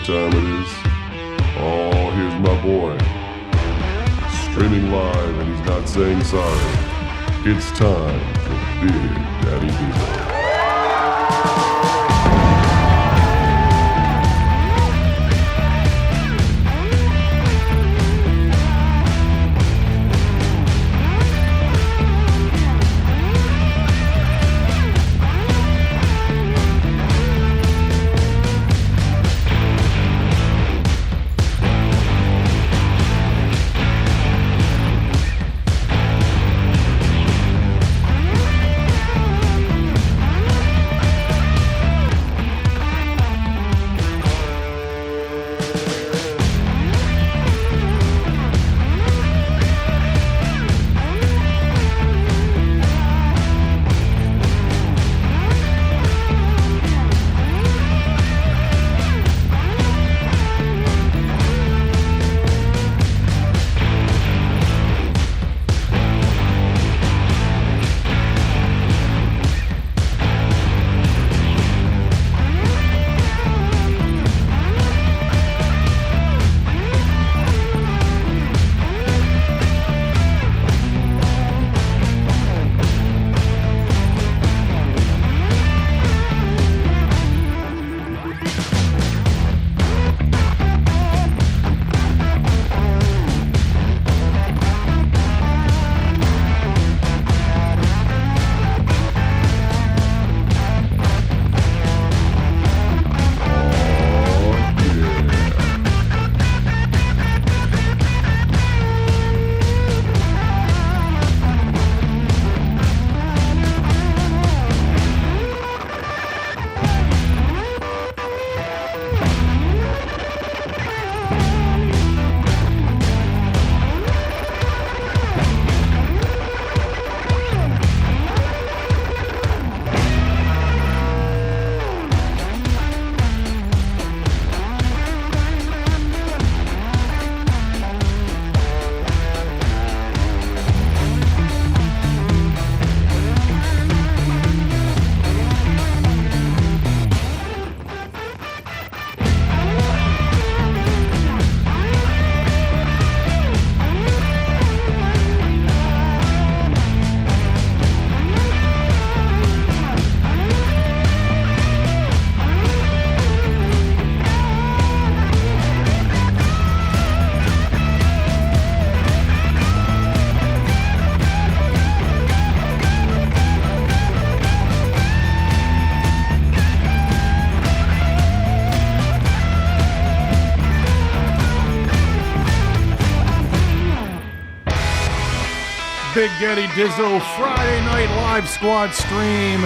time it is? Oh, here's my boy. Streaming live and he's not saying sorry. It's time for Big Daddy Dizzo. Big Daddy Dizzo Friday Night Live Squad stream.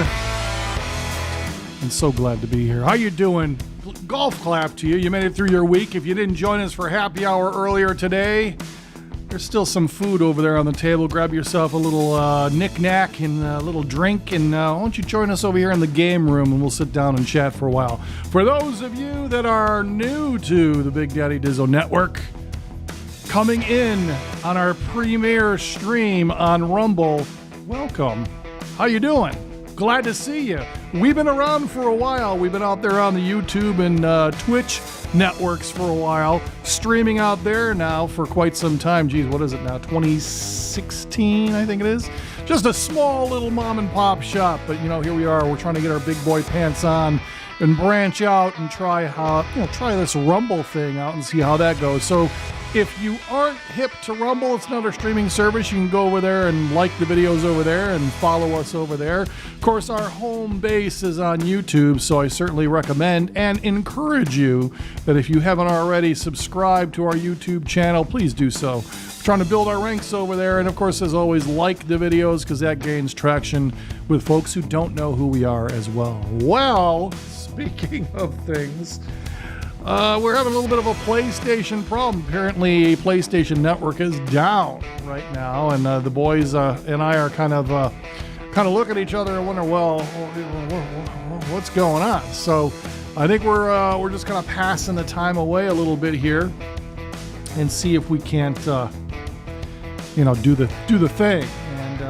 I'm so glad to be here. How you doing? Golf clap to you. You made it through your week. If you didn't join us for happy hour earlier today, there's still some food over there on the table. Grab yourself a little knick-knack and a little drink, and why don't you join us over here in the game room, and we'll sit down and chat for a while. For those of you that are new to the Big Daddy Dizzo Network, coming in on our premiere stream on Rumble, welcome. How you doing? Glad to see you. We've been around for a while. We've been out there on the YouTube and Twitch networks for a while, streaming out there now for quite some time. Geez, what is it now? 2016, I think it is. Just a small little mom and pop shop, but you know, here we are. We're trying to get our big boy pants on and branch out and try this Rumble thing out and see how that goes. So if you aren't hip to Rumble, it's another streaming service. You can go over there and like the videos over there and follow us over there. Of course, our home base is on YouTube, so I certainly recommend and encourage you that if you haven't already subscribed to our YouTube channel, please do so. We're trying to build our ranks over there, and of course, as always, like the videos because that gains traction with folks who don't know who we are as well. Well, speaking of things, we're having a little bit of a PlayStation problem. Apparently, PlayStation Network is down right now, and the boys and I are kind of look at each other and wonder, well, what's going on? So, I think we're just kind of passing the time away a little bit here, and see if we can't, do the thing, and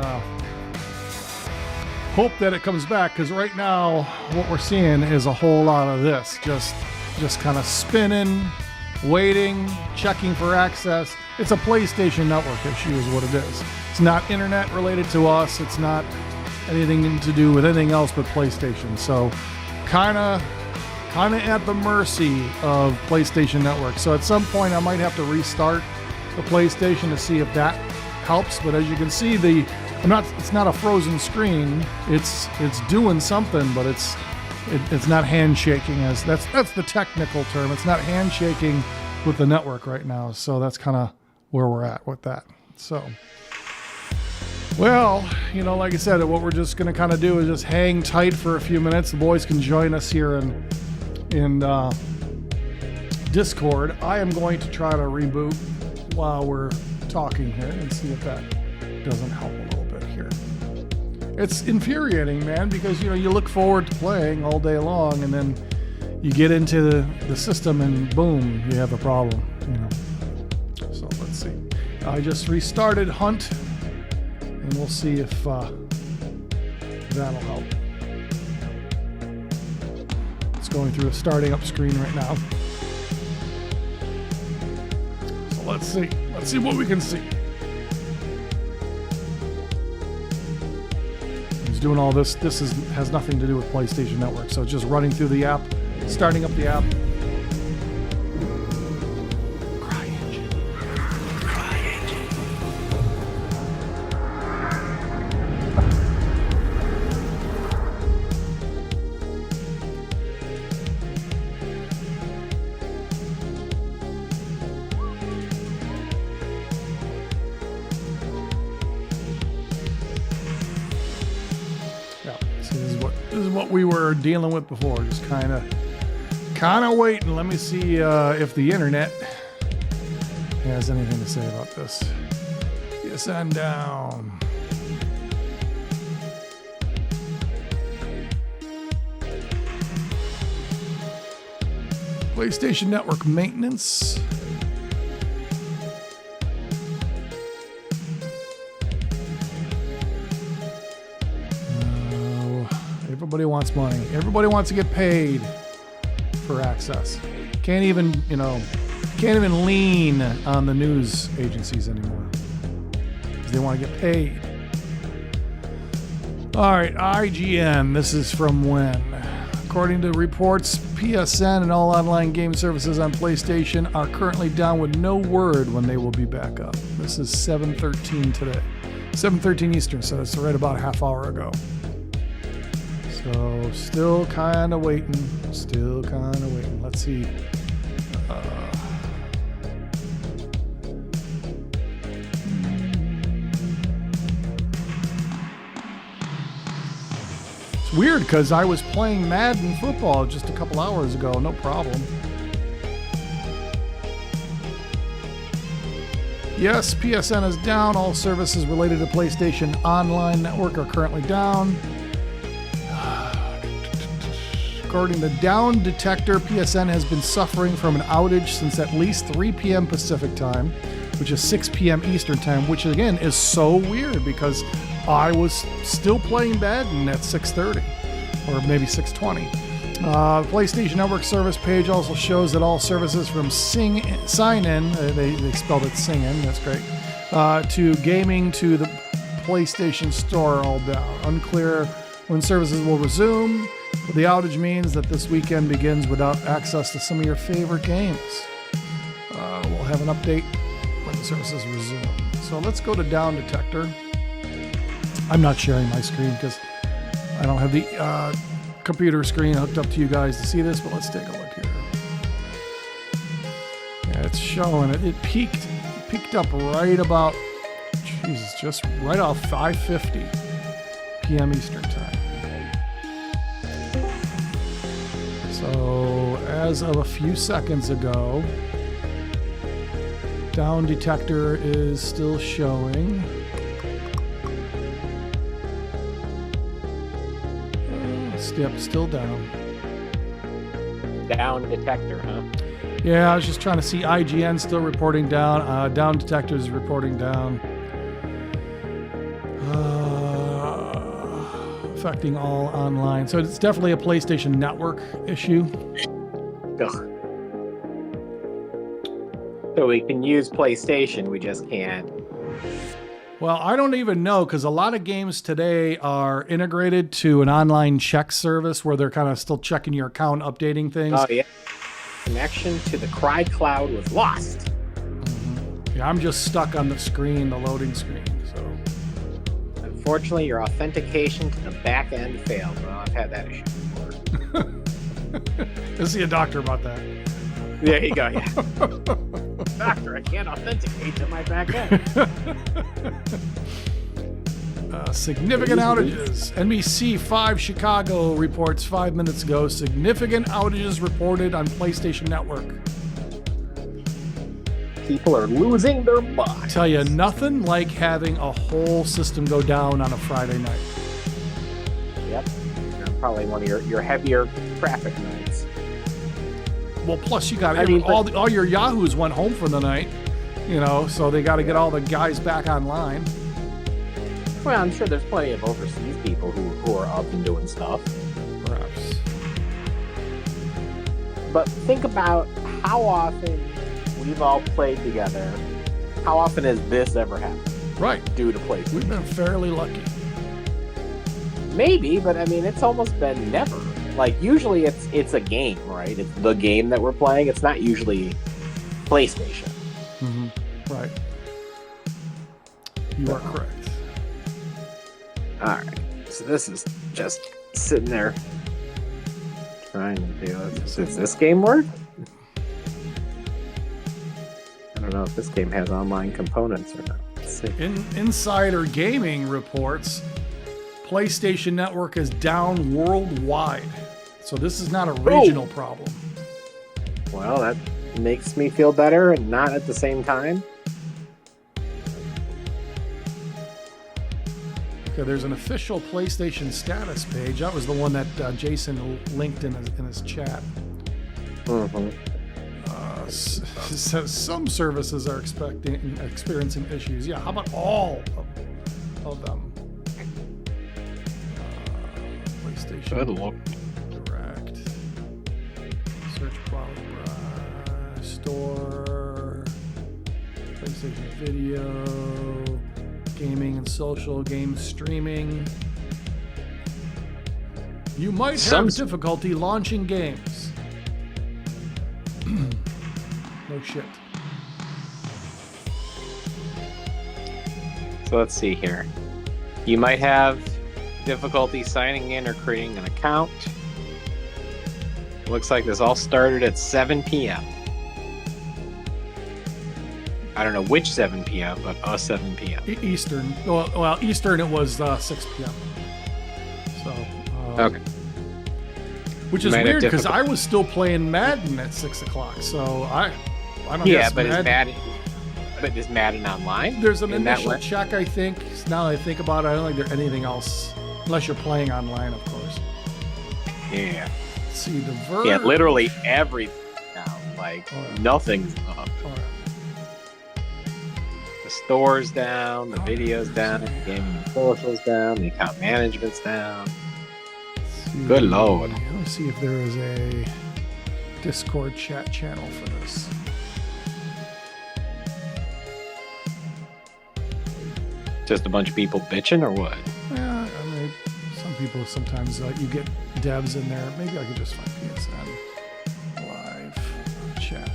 hope that it comes back. Because right now, what we're seeing is a whole lot of this, just just kind of spinning, waiting, checking for access. It's a PlayStation Network issue is what it is. It's not internet related to us. It's not anything to do with anything else but PlayStation. So kind of at the mercy of PlayStation Network. So at some point I might have to restart the PlayStation to see if that helps. But as you can see, it's not a frozen screen. It's doing something, but it's not handshaking. As that's the technical term. It's not handshaking with the network right now. So that's kind of where we're at with that. So, well, like I said, what we're just going to kind of do is just hang tight for a few minutes. The boys can join us here in Discord. I am going to try to reboot while we're talking here and see if that doesn't help a little bit here. It's infuriating, man, because you look forward to playing all day long, and then you get into the system and boom, you have a problem. So let's see. I just restarted Hunt, and we'll see if that'll help. It's going through a starting up screen right now. So let's see. Let's see what we can see. He's doing all this. This has nothing to do with PlayStation Network, so it's just running through the app, starting up the app. We were dealing with before, just kind of waiting. Let me see if the internet has anything to say about this. PSN down. PlayStation Network maintenance. Everybody wants money. Everybody wants to get paid for access. Can't even lean on the news agencies anymore because they want to get paid. All right, IGN. This is from when? According to reports, PSN and all online game services on PlayStation are currently down with no word when they will be back up. This is 7:13 today. 7:13 Eastern, so that's right about a half hour ago. So still kind of waiting. Let's see. It's weird because I was playing Madden football just a couple hours ago. No problem. Yes, PSN is down. All services related to PlayStation Online Network are currently down. According to Down Detector, PSN has been suffering from an outage since at least 3 p.m. Pacific time, which is 6 p.m. Eastern time, which again is so weird because I was still playing Madden at 6:30 or maybe 6:20. PlayStation Network service page also shows that all services from sign in, they spelled it sing in, that's great, to gaming to the PlayStation Store are all down. Unclear when services will resume. The outage means that this weekend begins without access to some of your favorite games. We'll have an update when the services resume. So let's go to Down Detector. I'm not sharing my screen because I don't have the computer screen hooked up to you guys to see this, but let's take a look here. Yeah, it's showing it. It peaked up right about, just right off 5:50 p.m. Eastern time. So as of a few seconds ago, Down Detector is still showing. Still down. Down Detector, huh? Yeah, I was just trying to see IGN still reporting down. Down Detector is reporting down. Affecting all online. So it's definitely a PlayStation Network issue. Ugh. So we can use PlayStation, we just can't. Well, I don't even know, because a lot of games today are integrated to an online check service where they're kind of still checking your account, updating things. Oh, yeah. Connection to the Cry Cloud was lost. Yeah, I'm just stuck on the screen, the loading screen. So, Unfortunately, your authentication to the back end failed. Well, I've had that issue before. I'll see a doctor about that. There you go, yeah. Doctor, I can't authenticate to my back end. Significant outages. NBC 5 Chicago reports 5 minutes ago. Significant outages reported on PlayStation Network. People are losing their minds. Tell you, nothing like having a whole system go down on a Friday night. Yep. Probably one of your heavier traffic nights. Well, plus you got I mean, all your Yahoos went home for the night, so they got to get all the guys back online. Well, I'm sure there's plenty of overseas people who are up and doing stuff. Perhaps. But think about how often we've all played together. How often has this ever happened? Right. Due to PlayStation. We've been fairly lucky. Maybe, but I mean, it's almost been never. Like, usually it's a game, right? It's the game that we're playing. It's not usually PlayStation. Mm-hmm. Right. You are correct. All right. So this is just sitting there trying to do it. Does this game work? I don't know if this game has online components or not. Let's see. Insider Gaming reports PlayStation Network is down worldwide. So this is not a regional problem. Well, that makes me feel better and not at the same time. Okay, there's an official PlayStation status page. That was the one that Jason linked in his chat. Mm-hmm. Says some services are experiencing issues. Yeah, how about all of them? PlayStation. Good Lord. Direct. Search browser. Store. PlayStation Video. Gaming and social. Game streaming. You might have difficulty launching games. No shit. So let's see here. You might have difficulty signing in or creating an account. Looks like this all started at 7 p.m. I don't know which 7 p.m., but 7 p.m. Eastern. Well, Eastern it was 6 p.m. So. Okay. Which is weird because I was still playing Madden at 6 o'clock. So I don't. Yeah, but is Madden online? There's an initial check, I think. Now that I think about it, I don't think there's anything else unless you're playing online, of course. Yeah. Let's see the Verge. Yeah, literally everything now. Like nothing's up. The store's down, the video's down, the gaming and social's down, the account management's down. Good Lord. Let's see if there is a Discord chat channel for this. Just a bunch of people bitching or what? Yeah, I mean, some people sometimes you get devs in there. Maybe I could just find PSN live chat.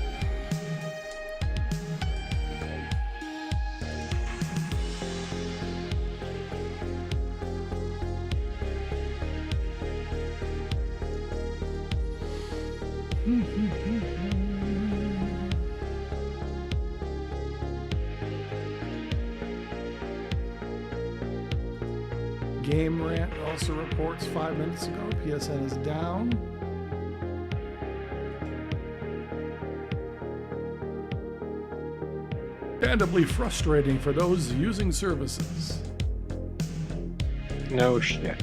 Game Rant also reports 5 minutes ago PSN is down. Understandably frustrating for those using services. No shit.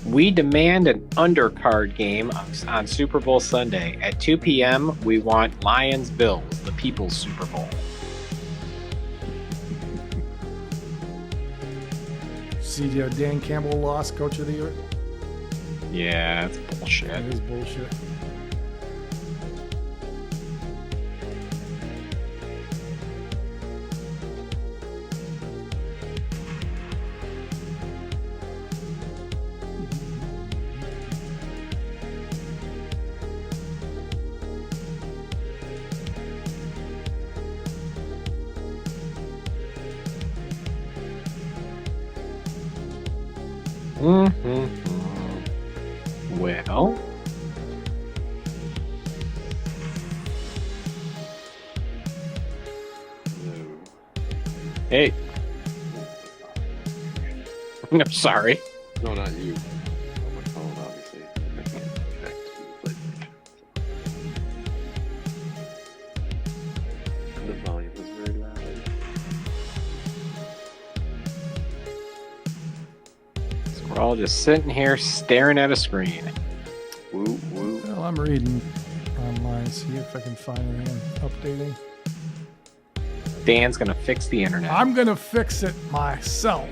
We demand an undercard game on Super Bowl Sunday. At 2 p.m., we want Lions-Bills, the People's Super Bowl. See, Dan Campbell lost Coach of the Year? Yeah, it's bullshit. That is bullshit. Well, hey, I'm sorry. No, not you. On my phone, obviously. I can't connect to the PlayStation. The volume was very loud. So we're all just sitting here staring at a screen. Woo, woo. Well, I'm reading online, see if I can find anything updating. Dan's gonna fix the internet. I'm gonna fix it myself.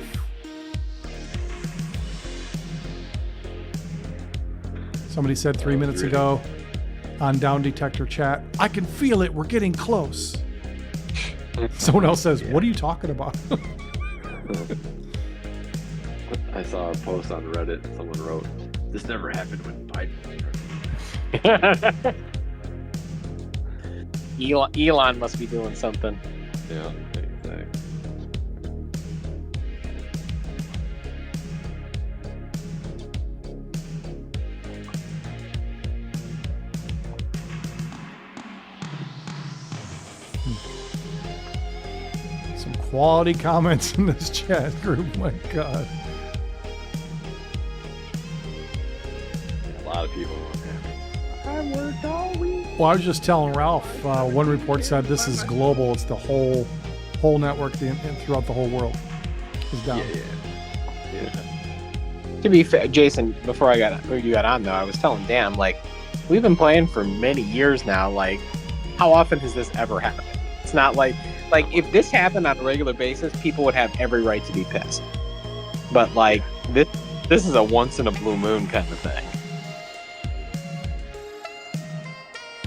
Somebody said 3 minutes ago on Down Detector chat, I can feel it, we're getting close. Someone else says, what are you talking about? I saw a post on Reddit. Someone wrote, "This never happened when Biden was president." Elon must be doing something. Yeah, exactly. Some quality comments in this chat group, my God. A lot of people were happy. I worked all week. Well, I was just telling Ralph, one report said this is global. It's the whole network throughout the whole world is down. Yeah. To be fair, Jason, before you got on though, I was telling Dan, like, we've been playing for many years now. Like, how often has this ever happened? It's not like if this happened on a regular basis, people would have every right to be pissed. But like this is a once in a blue moon kind of thing.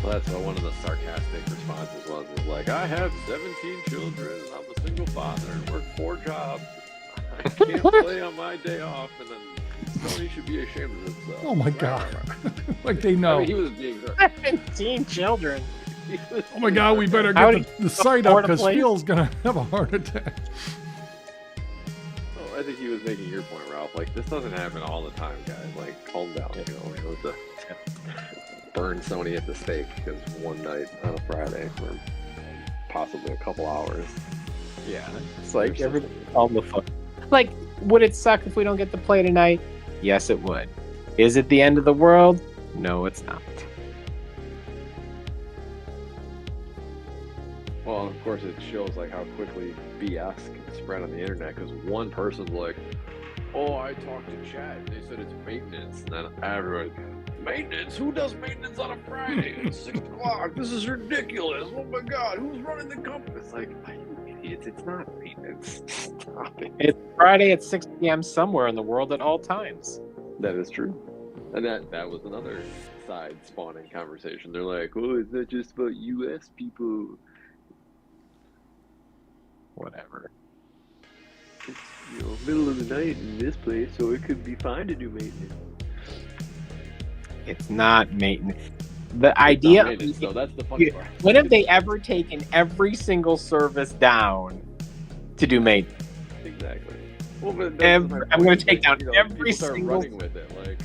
Well, that's what one of the sarcastic responses was. It was like, I have 17 children, and I'm a single father, and work 4 jobs. I can't play on my day off, and then Sony should be ashamed of themselves. Oh my God. Like they know. I mean, he was being 17 children. Oh my God, we better How get do the site up afford a because place? Phil's going to have a heart attack. Oh, I think he was making your point, Ralph. Like, this doesn't happen all the time, guys. Like, calm down. You know to burn Sony at the stake because one night on a Friday for possibly a couple hours. Yeah, it's like everything all the fuck. Like, would it suck if we don't get to play tonight? Yes, it would. Is it the end of the world? No, it's not. Well, of course, it shows like how quickly BS can spread on the internet because one person's like, "Oh, I talked to chat. And they said it's maintenance," and then everyone, "Maintenance? Who does maintenance on a Friday? It's 6 o'clock. This is ridiculous. Oh my God, who's running the company?" It's like, you idiots! It's not maintenance. Stop it. It's Friday at 6 p.m. somewhere in the world at all times. That is true, and that was another side spawning conversation. They're like, "Oh, it's not just about U.S. people." Whatever. It's, middle of the night in this place, so it could be fine to do maintenance. It's not maintenance. The idea. So that's the funny part. When have they ever taken every single service down to do maintenance? Exactly. Well, but I'm going to take down people every start single. running with it, like,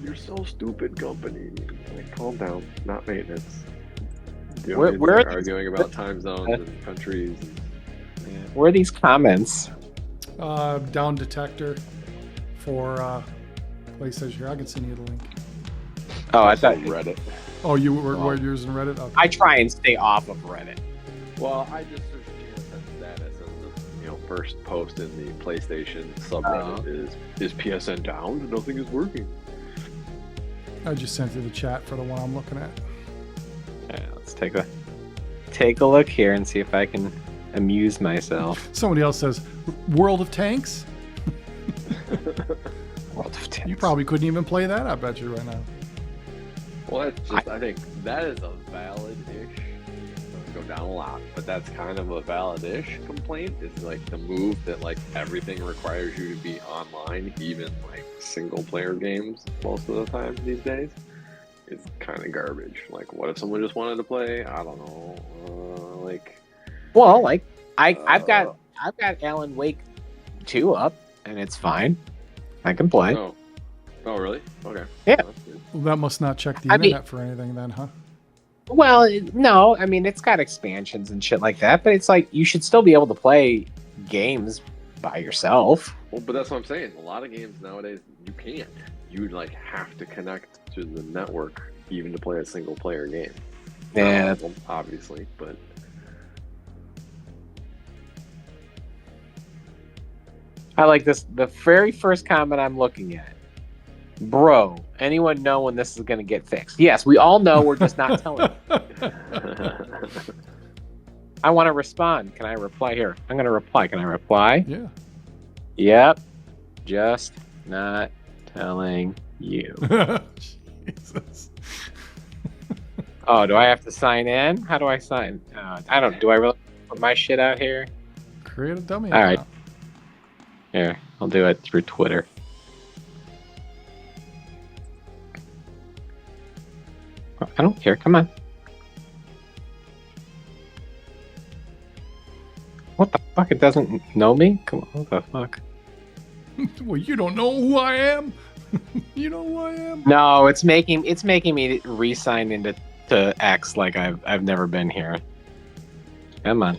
"You're so stupid, company." Like, calm down. Not maintenance. Where are they're arguing about time zones and countries? And, Where are these comments? Down Detector for PlayStation. Here, I can send you the link. Oh, I thought Reddit. Oh, you were using Reddit? Okay. I try and stay off of Reddit. Well, I just searched PSN status, and the first post in the PlayStation subreddit is PSN down? Nothing is working. I just sent you the chat for the one I'm looking at. Yeah, let's take a look here and see if I can amuse myself. Somebody else says, World of Tanks? You probably couldn't even play that, I bet you, right now. Well, that's just, I think that is a valid-ish, go down a lot, but that's kind of a valid-ish complaint. It's like the move that like everything requires you to be online, even like single-player games most of the time these days, is kind of garbage. Like, what if someone just wanted to play, I don't know, Well, like I've got Alan Wake 2 up, and it's fine. I can play. Oh, really? Okay. Yeah. Oh, that's good. Well, that must not check the internet for anything then, huh? Well, no, I mean, it's got expansions and shit like that, but it's like you should still be able to play games by yourself. Well, but that's what I'm saying. A lot of games nowadays, you can't. You like have to connect to the network even to play a single player game. Yeah. Not all of them, obviously, but I like this. The very first comment I'm looking at. Bro, anyone know when this is going to get fixed? Yes, we all know. We're just not telling you. I want to respond. Can I reply here? I'm going to reply. Can I reply? Yeah. Yep. Just not telling you. Jesus. Oh, do I have to sign in? How do I sign? I don't. Do I really put my shit out here? Create a dummy All right. account. Here, I'll do it through Twitter. I don't care. Come on. What the fuck? It doesn't know me? Come on. What the fuck? Well, you don't know who I am? You know who I am? No, it's making me re-sign into X like I've never been here. Come on.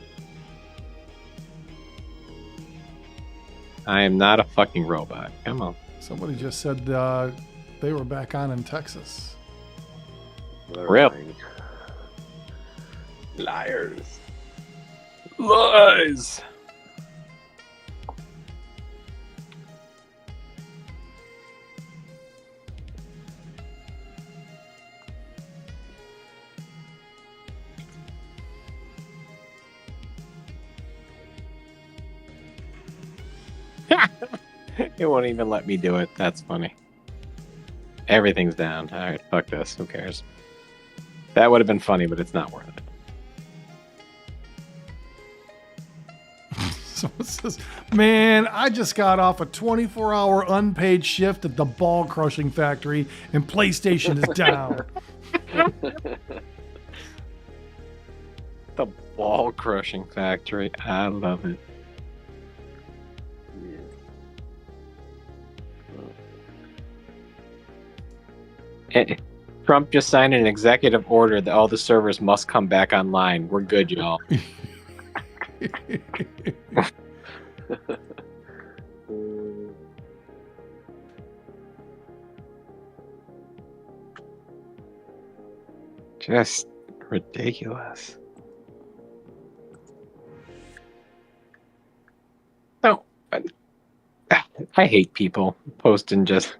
I am not a fucking robot. Come on. Somebody just said they were back on in Texas. Real. Liars. Lies. It won't even let me do it. That's funny. Everything's down. All right, fuck this. Who cares? That would have been funny, but it's not worth it. Someone says, man, I just got off a 24-hour unpaid shift at the ball crushing factory and PlayStation is down. The ball crushing factory. I love it. Trump just signed an executive order that all the servers must come back online. We're good, y'all. Just ridiculous. No, I hate people posting just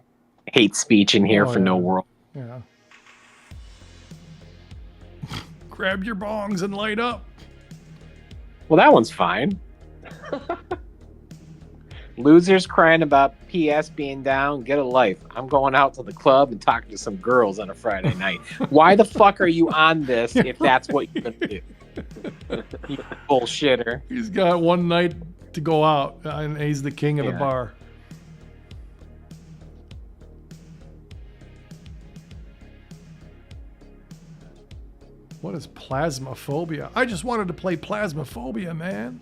hate speech in here for no world. Yeah. Grab your bongs and light up. Well, that one's fine. Losers crying about PS being down. Get a life. I'm going out to the club and talking to some girls on a Friday night. Why the fuck are you on this if that's what you're gonna do? You bullshitter. He's got one night to go out, and he's the king of the bar. What is plasmaphobia? I just wanted to play plasmaphobia, man.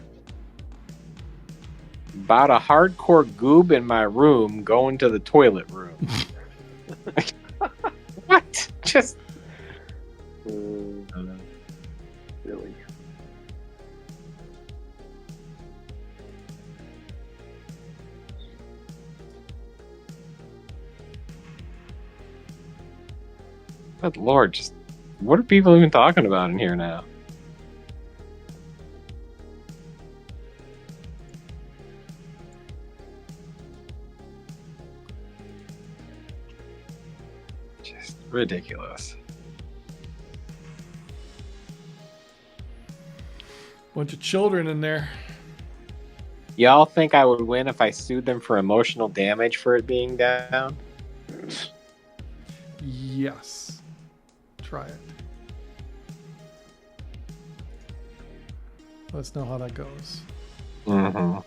About a hardcore goob in my room going to the toilet room. What? Just Really? good lord, just what are people even talking about in here now? Just ridiculous. Bunch of children in there. Y'all think I would win if I sued them for emotional damage for it being down? yes. Try it. Let us know how that goes. Mm-hmm.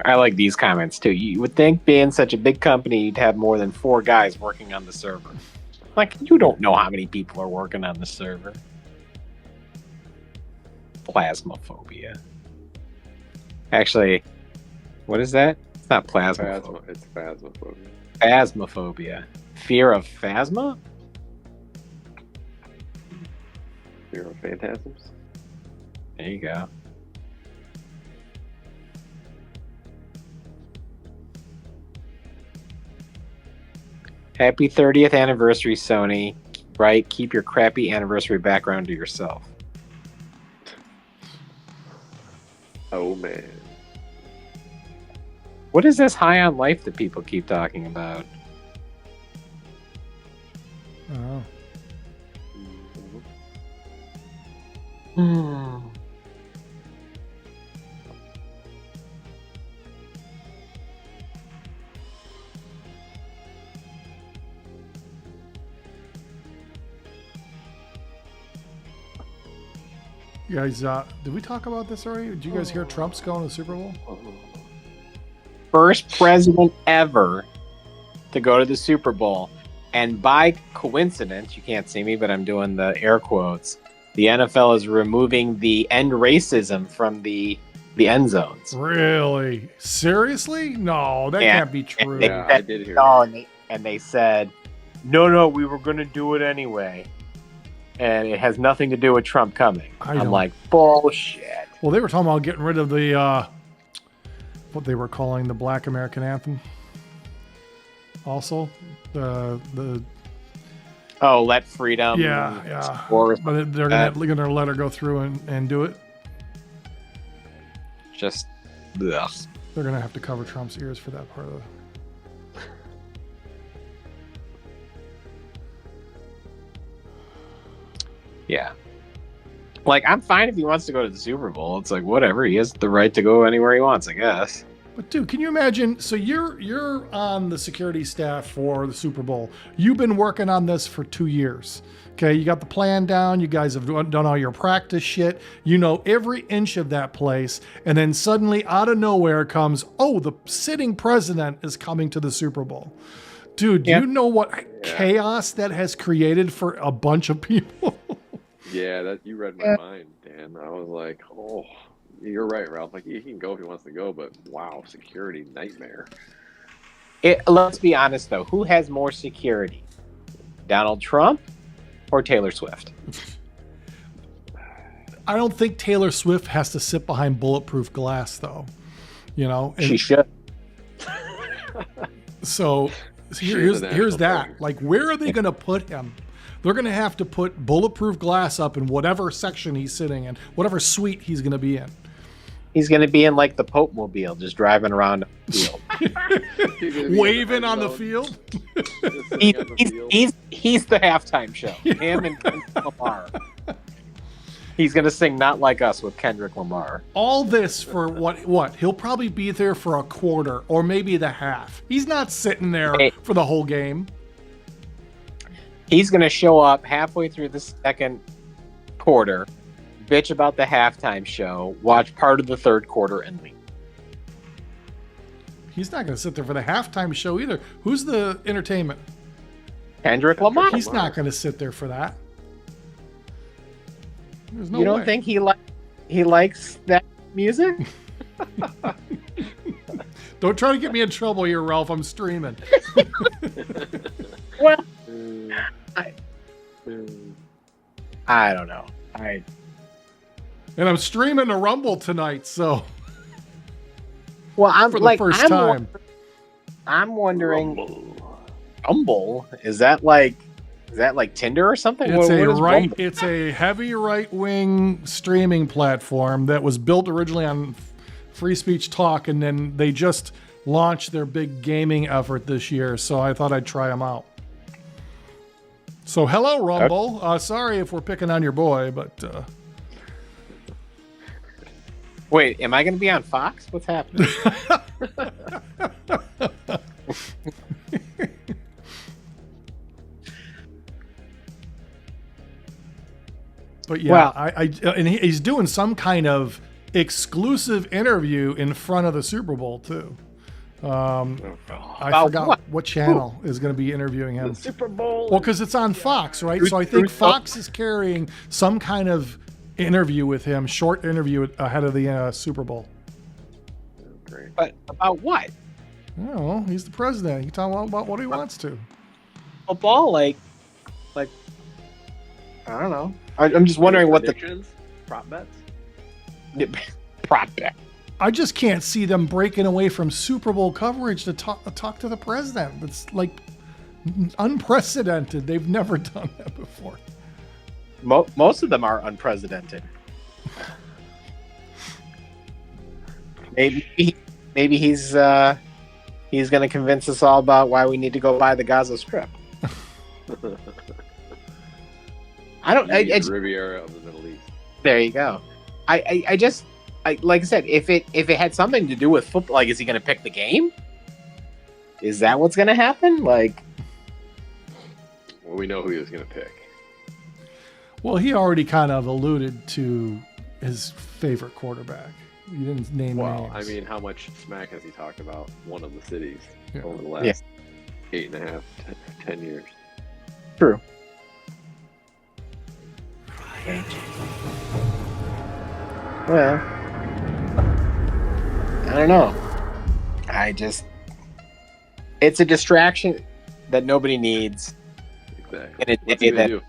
I like these comments too. You would think being such a big company, you'd have more than 4 guys working on the server. Like, you don't know how many people are working on the server. Plasmophobia. Actually, what is that? It's not plasmophobia. It's phasmophobia. Phasmophobia. Fear of phasma? Fear of phantasms? There you go. Happy 30th anniversary, Sony. Right? Keep your crappy anniversary background to yourself. Oh, man. What is this high on life that people keep talking about? Oh. Hmm. You guys, did we talk about this already? Did you guys hear Trump's going to the Super Bowl? First president ever to go to the Super Bowl. And by coincidence, you can't see me, but I'm doing the air quotes. The NFL is removing the end racism from the end zones. Really? Seriously? No, that Yeah. can't be true. Yeah, I did hear Oh, that. and they said, no, we were going to do it anyway. And it has nothing to do with Trump coming. I'm like, bullshit. Well, they were talking about getting rid of the, what they were calling the Black American Anthem. Also, the Oh, let freedom. yeah. Or But they're gonna let her go through and do it. just, ugh. They're gonna have to cover Trump's ears for that part of the. Yeah. Like, I'm fine if he wants to go to the Super Bowl. It's like, whatever. He has the right to go anywhere he wants, I guess. But dude, can you imagine? So you're on the security staff for the Super Bowl. You've been working on this for 2 years. Okay, you got the plan down. You guys have done all your practice shit. You know every inch of that place. And then suddenly, out of nowhere, comes, oh, the sitting president is coming to the Super Bowl. Dude, do you know what chaos that has created for a bunch of people? Yeah, that you read my mind, Dan. I was like, oh, you're right, Ralph. Like, he can go if he wants to go, but wow, security nightmare. Let's be honest, though. Who has more security? Donald Trump or Taylor Swift? I don't think Taylor Swift has to sit behind bulletproof glass, though. You know, She should. So here's that. Like, where are they going to put him? They're going to have to put bulletproof glass up in whatever section he's sitting in, whatever suite he's going to be in. He's going to be in, like, the Pope Mobile, just driving around the field. Waving on the field. He's the halftime show. Him and Kendrick Lamar. He's going to sing Not Like Us with Kendrick Lamar. All this for what? He'll probably be there for a quarter or maybe the half. He's not sitting there for the whole game. He's going to show up halfway through the second quarter, bitch about the halftime show, watch part of the third quarter, and leave. He's not going to sit there for the halftime show either. Who's the entertainment? Kendrick Lamar. He's not going to sit there for that. There's no You don't way. think he likes that music? Don't try to get me in trouble here, Ralph. I'm streaming. Well, I don't know. And I'm streaming a Rumble tonight, so I'm for the first time. I'm wondering. Rumble? Is that like Tinder or something? It's a heavy right-wing streaming platform that was built originally on Free Speech Talk, and then they just launched their big gaming effort this year. So I thought I'd try them out. So hello, Rumble. Sorry if we're picking on your boy, but Wait, am I going to be on Fox? What's happening? but yeah, Well- and he's doing some kind of exclusive interview in front of the Super Bowl too. I About forgot what channel is going to be interviewing him. The Super Bowl. Well, because it's on Fox, right? So I think Fox is carrying some kind of interview with him, short interview ahead of the Super Bowl. Great. But about what? I don't know. He's the president. He can talk about what he wants to. Football? Like, I don't know. I'm just wondering what the Predictions? Prop bets? prop bet. I just can't see them breaking away from Super Bowl coverage to talk to the president. It's like unprecedented. They've never done that before. Most of them are unprecedented. Maybe he's going to convince us all about why we need to go buy the Gaza Strip. Riviera of the Middle East. There you go. I just like I said, if it had something to do with football, like, is he going to pick the game? Is that what's going to happen? Like, Well, we know who he was going to pick. Well, he already kind of alluded to his favorite quarterback. He didn't name Well, names. I mean, how much smack has he talked about one of the cities Yeah. over the last 8.5, 10 years? true. Well, I don't know. It's a distraction that nobody needs. Exactly. And What's he gonna do?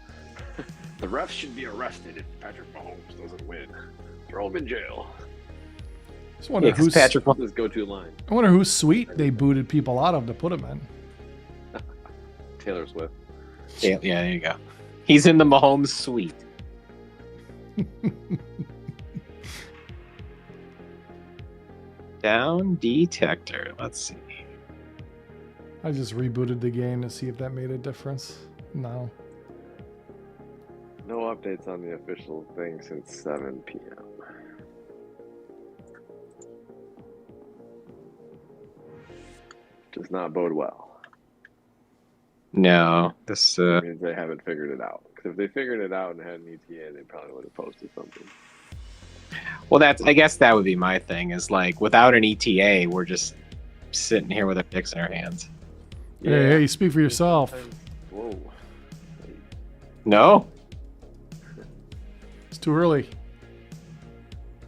The refs should be arrested if Patrick Mahomes doesn't win. Throw him in jail. Just wonder Yeah, 'cause who's Patrick What's his go-to line? I wonder whose suite they booted people out of to put him in. Taylor Swift. Yeah, there you go. He's in the Mahomes suite. Down detector. Let's see. I just rebooted the game to see if that made a difference. No. No updates on the official thing since 7 p.m. Does not bode well. No, this. That means they haven't figured it out. Because if they figured it out and had an ETA, they probably would have posted something. Well, I guess that would be my thing. Is like without an ETA, we're just sitting here with our dicks in our hands. Hey, speak for yourself. Whoa. No. It's too early.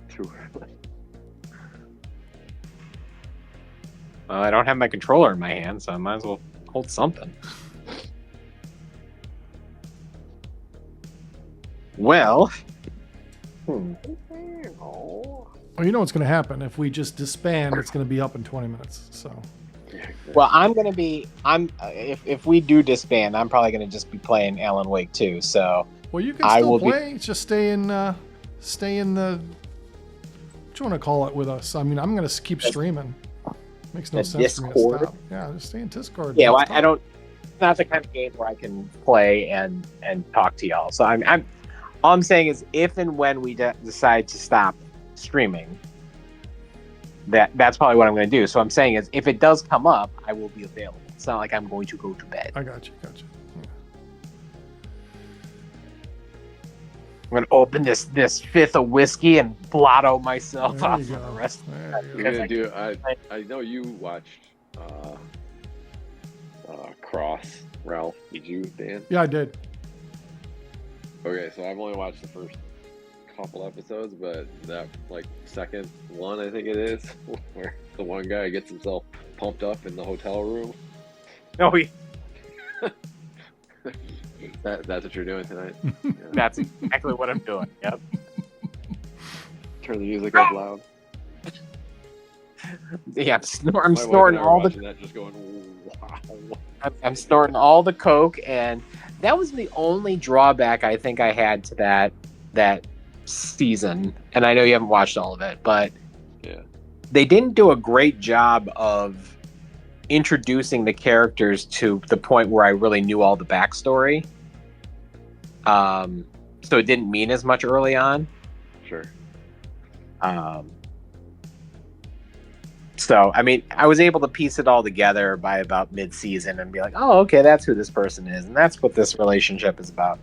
Too early. I don't have my controller in my hand, so I might as well hold something. Well. Well, you know what's going to happen. If we just disband, it's going to be up in 20 minutes. So, Well, if we do disband, I'm probably going to just be playing Alan Wake 2. So well, you can I still will play. Just stay in the. What you want to call it with us? I mean, I'm going to keep streaming. Makes no The sense for me to Discord? stop. Yeah, just stay in Discord. yeah, well, Let's I talk. don't. It's not the kind of game where I can play and talk to y'all. So I'm. All I'm saying is, if and when we decide to stop streaming, that's probably what I'm going to do. So I'm saying is, if it does come up, I will be available. It's not like I'm going to go to bed. I got you. Yeah. I'm going to open this fifth of whiskey and blotto myself There off you for the go. rest. There you You're go. gonna do. I know you watched Cross, Ralph. Did you, Dan? Yeah, I did. Okay, so I've only watched the first couple episodes, but that second one, I think it is, where the one guy gets himself pumped up in the hotel room. No, That's what you're doing tonight. Yeah. that's exactly what I'm doing. Yep. Turn the music up loud. Yeah, I'm My wife snorting and I were all the watching that, just going, wow. I'm snorting all the coke, and that was the only drawback I think I had to that season. And I know you haven't watched all of it, but Yeah. they didn't do a great job of introducing the characters to the point where I really knew all the backstory. So it didn't mean as much early on. Sure. So, I mean, I was able to piece it all together by about mid-season and be like, oh, okay, that's who this person is, and that's what this relationship is about.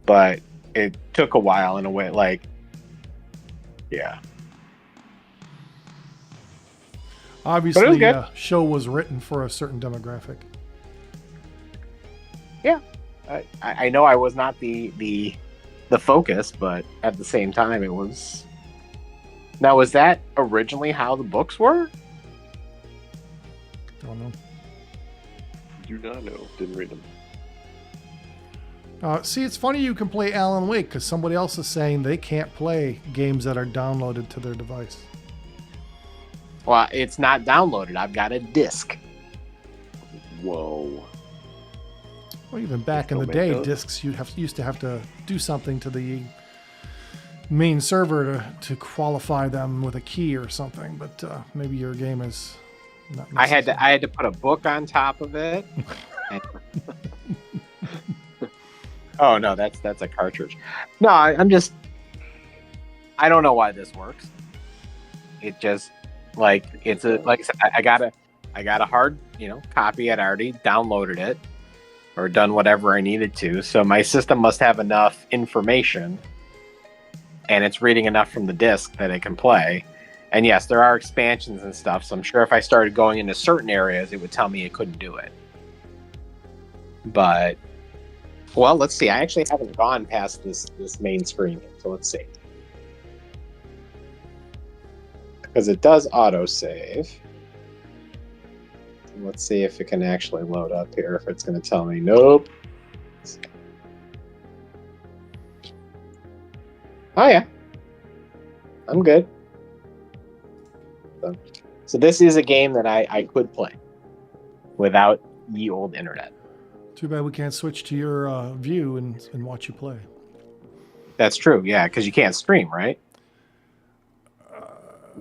But it took a while in a way, like, yeah. Obviously, the show was written for a certain demographic. Yeah. I know I was not the focus, but at the same time, it was... Now, was that originally how the books were? I don't know. Do not know. Didn't read them. See, it's funny you can play Alan Wake because somebody else is saying they can't play games that are downloaded to their device. Well, it's not downloaded. I've got a disc. Whoa. Well, even back in the day, discs used to have to do something to the main server to qualify them with a key or something. But maybe your game is not necessary. I had to put a book on top of it. Oh no, that's a cartridge. No, I don't know why this works. It just like I said, I got a hard copy. I'd already downloaded it or done whatever I needed to. So my system must have enough information, and it's reading enough from the disc that it can play. And yes, there are expansions and stuff. So I'm sure if I started going into certain areas, it would tell me it couldn't do it. But well, let's see. I actually haven't gone past this main screen yet, so let's see. Because it does autosave. Let's see if it can actually load up here, if it's going to tell me nope. Oh yeah. I'm good. So this is a game that I could play without ye old internet. Too bad we can't switch to your view and watch you play. That's true, yeah, because you can't stream, right?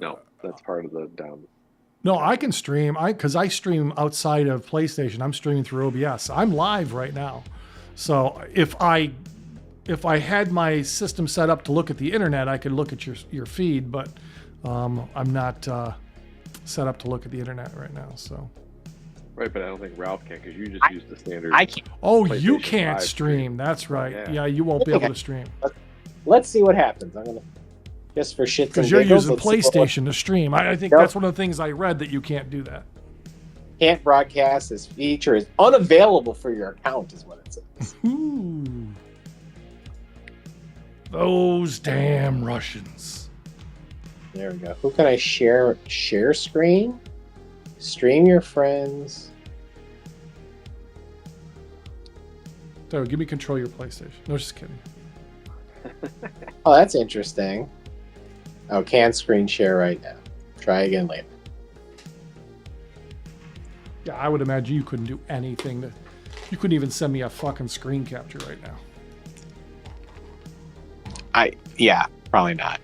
No, that's part of the down. No, I can stream. Because I stream outside of PlayStation. I'm streaming through OBS. I'm live right now. So if I had my system set up to look at the internet, I could look at your feed, but I'm not set up to look at the internet right now. So. Right, but I don't think Ralph can because you just use the standard. I can't. Oh, you can't stream. That's right. Yeah, you won't be able to stream. Let's see what happens. I'm gonna just for shits and giggles. Because you're using PlayStation to stream. I think that's one of the things I read, that you can't do that. Can't broadcast. This feature is unavailable for your account, is what it says. Ooh. Those damn Russians. There we go. Who can I share screen? Stream your friends. So give me control of your PlayStation. No, just kidding. Oh, that's interesting. Oh, can't screen share right now. Try again later. Yeah, I would imagine you couldn't do anything. You couldn't even send me a fucking screen capture right now. Yeah, probably not.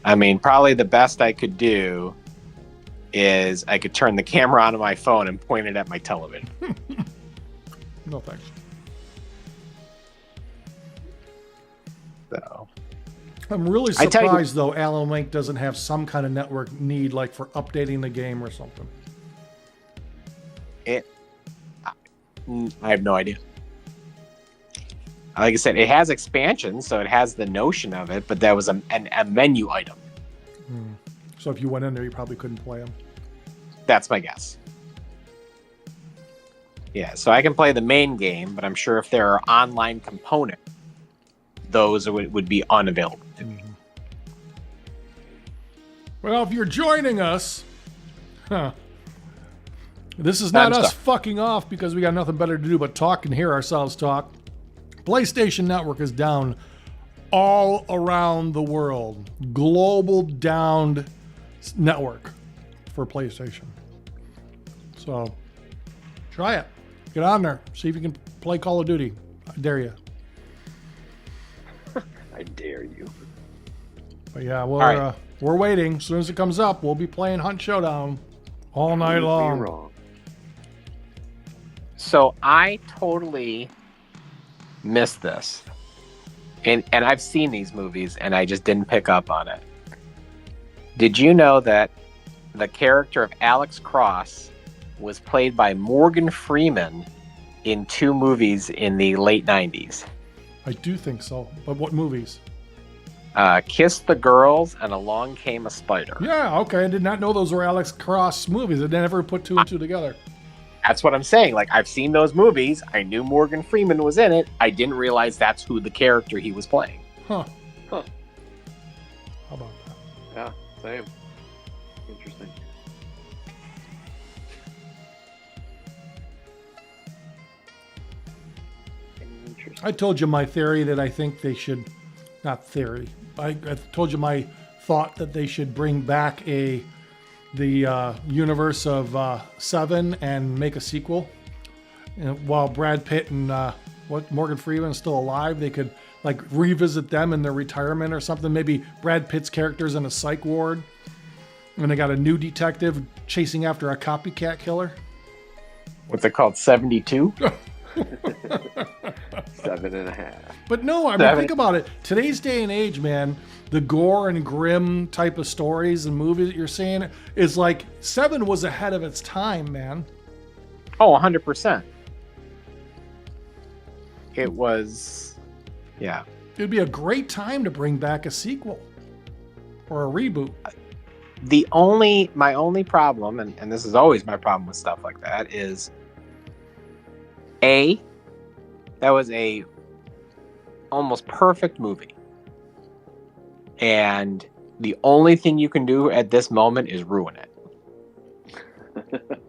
I mean, probably the best I could do is I could turn the camera onto my phone and point it at my television. No thanks. So I'm really surprised though Alan Wake doesn't have some kind of network need, like for updating the game or something. I have no idea. Like I said, it has expansions, so it has the notion of it, but that was a menu item. So if you went in there, you probably couldn't play them. That's my guess. Yeah, so I can play the main game, but I'm sure if there are online components, those would be unavailable to me. Well, if you're joining us, this is not us fucking off because we got nothing better to do but talk and hear ourselves talk. PlayStation Network is down all around the world. Global downed network for PlayStation. So try it. Get on there. See if you can play Call of Duty. I dare you. I dare you. But yeah, we're waiting. As soon as it comes up, we'll be playing Hunt Showdown all night long. So I totally missed this, and I've seen these movies and I just didn't pick up on it. Did you know that the character of Alex Cross was played by Morgan Freeman in 2 movies in the late 90s? I do think so. But what movies? Kiss the Girls and Along Came a Spider. Yeah, okay. I did not know those were Alex Cross movies. I never put 2 and 2 together. That's what I'm saying. Like, I've seen those movies. I knew Morgan Freeman was in it. I didn't realize that's who the character he was playing. Huh. Huh. How about that? Yeah, same. Interesting. I told you my theory that I think they should, not theory. I told you my thought that they should bring back the universe of Seven and make a sequel. And while Brad Pitt and Morgan Freeman is still alive, they could like revisit them in their retirement or something. Maybe Brad Pitt's character's in a psych ward, and they got a new detective chasing after a copycat killer. What's it called? 72? 7.5. But no, I mean, think about it. Today's day and age, man, the gore and grim type of stories and movies that you're seeing is like Seven was ahead of its time, man. Oh, 100%. It was, yeah. It'd be a great time to bring back a sequel or a reboot. My only problem, and this is always my problem with stuff like that, is that was a almost perfect movie. And the only thing you can do at this moment is ruin it.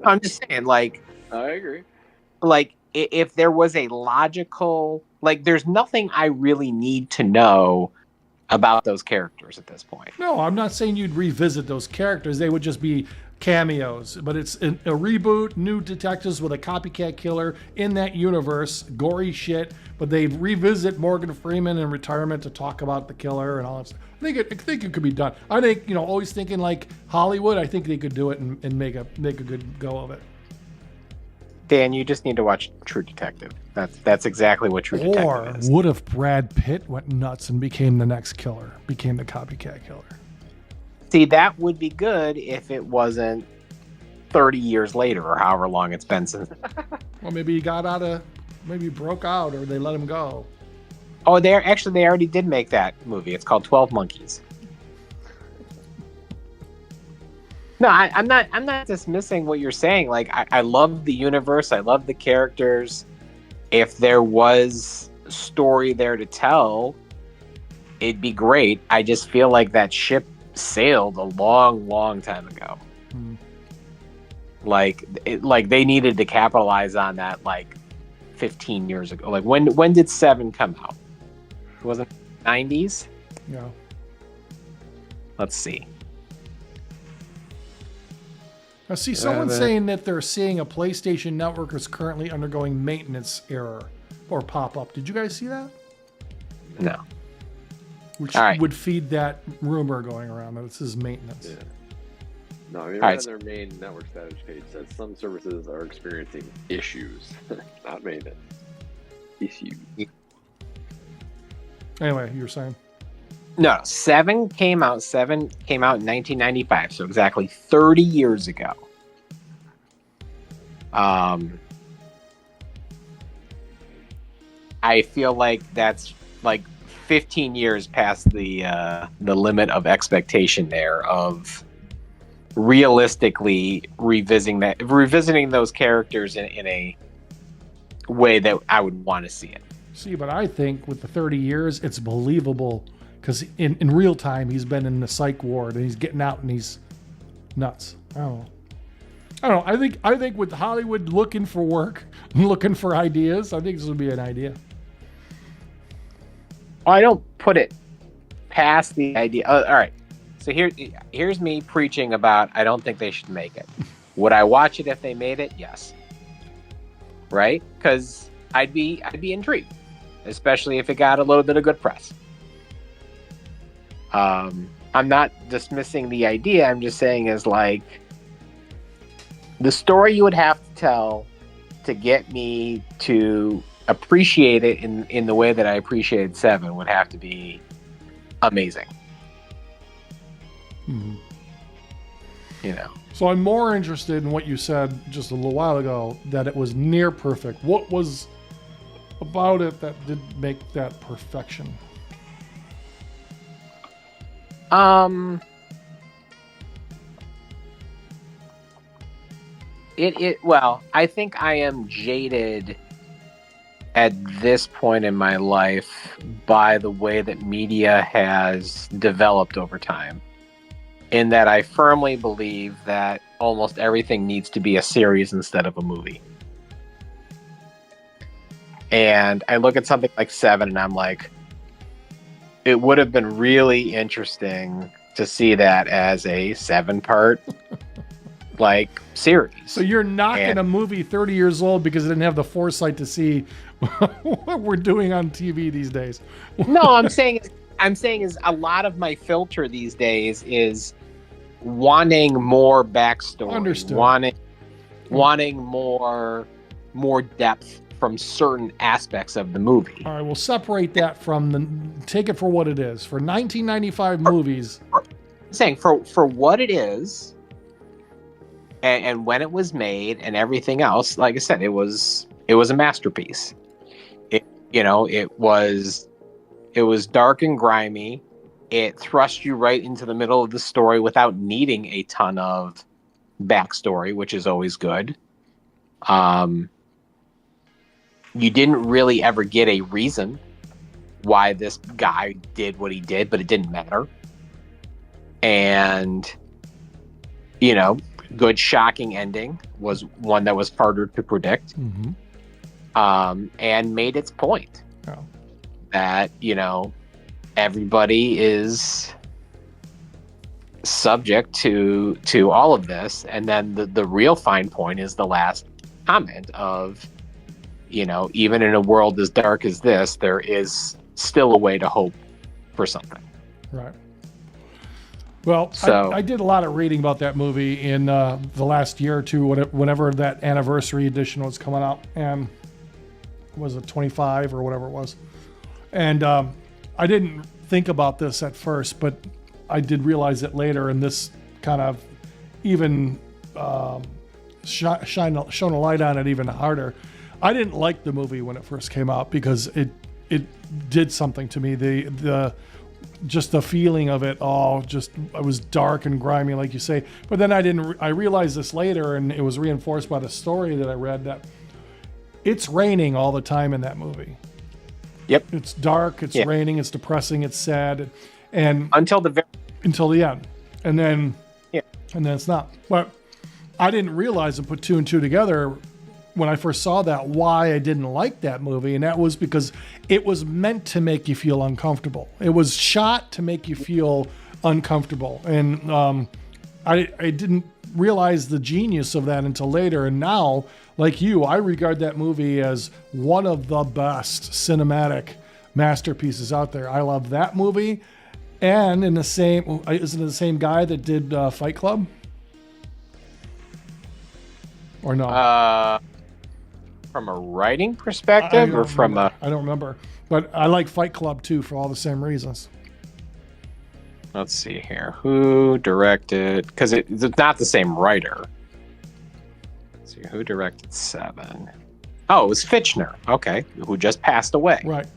I'm just saying, like, I agree. Like, if there was a logical, like, there's nothing I really need to know about those characters at this point. No, I'm not saying you'd revisit those characters. They would just be cameos. But it's a reboot, new detectives with a copycat killer in that universe, gory shit. But they revisit Morgan Freeman in retirement to talk about the killer and all that stuff. I think it could be done. I think, always thinking like Hollywood, I think they could do it and make a good go of it. Dan, you just need to watch True Detective. That's exactly what True Detective is. Or what if Brad Pitt went nuts and became the next killer, became the copycat killer? See, that would be good if it wasn't 30 years later or however long it's been since. Well, maybe he maybe broke out or they let him go. Oh, they already did make that movie. It's called 12 Monkeys. No, I'm not dismissing what you're saying. Like, I love the universe. I love the characters. If there was a story there to tell, it'd be great. I just feel like that ship sailed a long, long time ago. Like they needed to capitalize on that like 15 years ago. Like, when did Seven come out? Was it 90s? Yeah. Let's see. I see someone saying that they're seeing a PlayStation Network is currently undergoing maintenance error or pop-up. Did you guys see that? No. Which All right. would feed that rumor going around that this is maintenance. Yeah. No, I mean, All right right. on their main network status page says some services are experiencing issues, not maintenance. Issues. Anyway, you were saying? No, Seven came out in 1995, so exactly 30 years ago. I feel like that's like 15 years past the limit of expectation there of realistically revisiting those characters in a way that I would want to see it. See, but I think with the 30 years, it's believable because in real time, he's been in the psych ward and he's getting out and he's nuts. I don't know. I think with Hollywood looking for work, looking for ideas, I think this would be an idea. I don't put it past the idea. All right. So here's me preaching about I don't think they should make it. Would I watch it if they made it? Yes. Right? Because I'd be intrigued, especially if it got a little bit of good press. I'm not dismissing the idea. I'm just saying is like the story you would have to tell to get me to appreciate it in the way that I appreciated 7 would have to be amazing. Mhm. You know. So I'm more interested in what you said just a little while ago, that it was near perfect. What was about it that did make that perfection? Well, I think I am jaded at this point in my life by the way that media has developed over time. In that I firmly believe that almost everything needs to be a series instead of a movie. And I look at something like 7 and I'm like, it would have been really interesting to see that as a 7-part like series. So you're knocking a movie 30 years old because it didn't have the foresight to see what we're doing on TV these days. No, I'm saying is a lot of my filter these days is wanting more backstory, Understood. wanting more depth from certain aspects of the movie. All right, we'll separate that from take it for what it is. For 1995 movies. I'm saying for what it is, and when it was made and everything else, like I said, it was a masterpiece. It was dark and grimy. It thrust you right into the middle of the story without needing a ton of backstory, which is always good. You didn't really ever get a reason why this guy did what he did, but it didn't matter. And, good shocking ending was one that was harder to predict. Mm-hmm. And made its point. Oh. That, everybody is subject to all of this. And then the real fine point is the last comment of, even in a world as dark as this, there is still a way to hope for something. Right. Well, So, I did a lot of reading about that movie in the last year or two, whenever that anniversary edition was coming out. And was it 25 or whatever it was? And I didn't think about this at first, but I did realize it later, and this kind of even shone a light on it even harder. I didn't like the movie when it first came out because it did something to me. Just the feeling of it all, it was dark and grimy, like you say. But then I realized this later, and it was reinforced by the story that I read, that it's raining all the time in that movie. Yep. It's dark, it's raining, it's depressing, it's sad, and until the end. And then it's not. But I didn't realize and put 2 and 2 together when I first saw that, why I didn't like that movie. And that was because it was meant to make you feel uncomfortable. It was shot to make you feel uncomfortable. And I didn't realize the genius of that until later. And now, like you, I regard that movie as one of the best cinematic masterpieces out there. I love that movie. And isn't it the same guy that did Fight Club? Or no? From a writing perspective, I don't remember. But I like Fight Club too for all the same reasons. Let's see here. Who directed? Because it's not the same writer. Let's see, who directed 7? Oh, it was Fitchner. Okay, who just passed away. Right.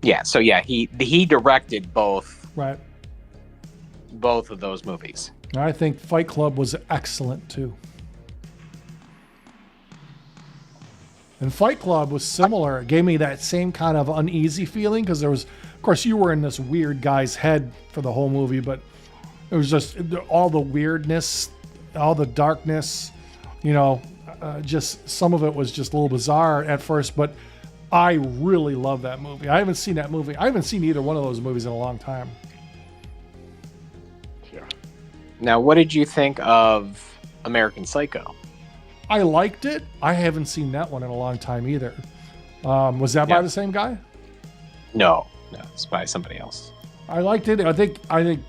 Yeah. So he directed both. Right. Both of those movies. I think Fight Club was excellent too. And Fight Club was similar. It gave me that same kind of uneasy feeling because there was, of course, you were in this weird guy's head for the whole movie, but it was just all the weirdness, all the darkness, just some of it was just a little bizarre at first, but I really love that movie. I haven't seen that movie. I haven't seen either one of those movies in a long time. Now, what did you think of American Psycho? I liked it. I haven't seen that one in a long time either. Was that by the same guy? No, it's by somebody else. I liked it. I think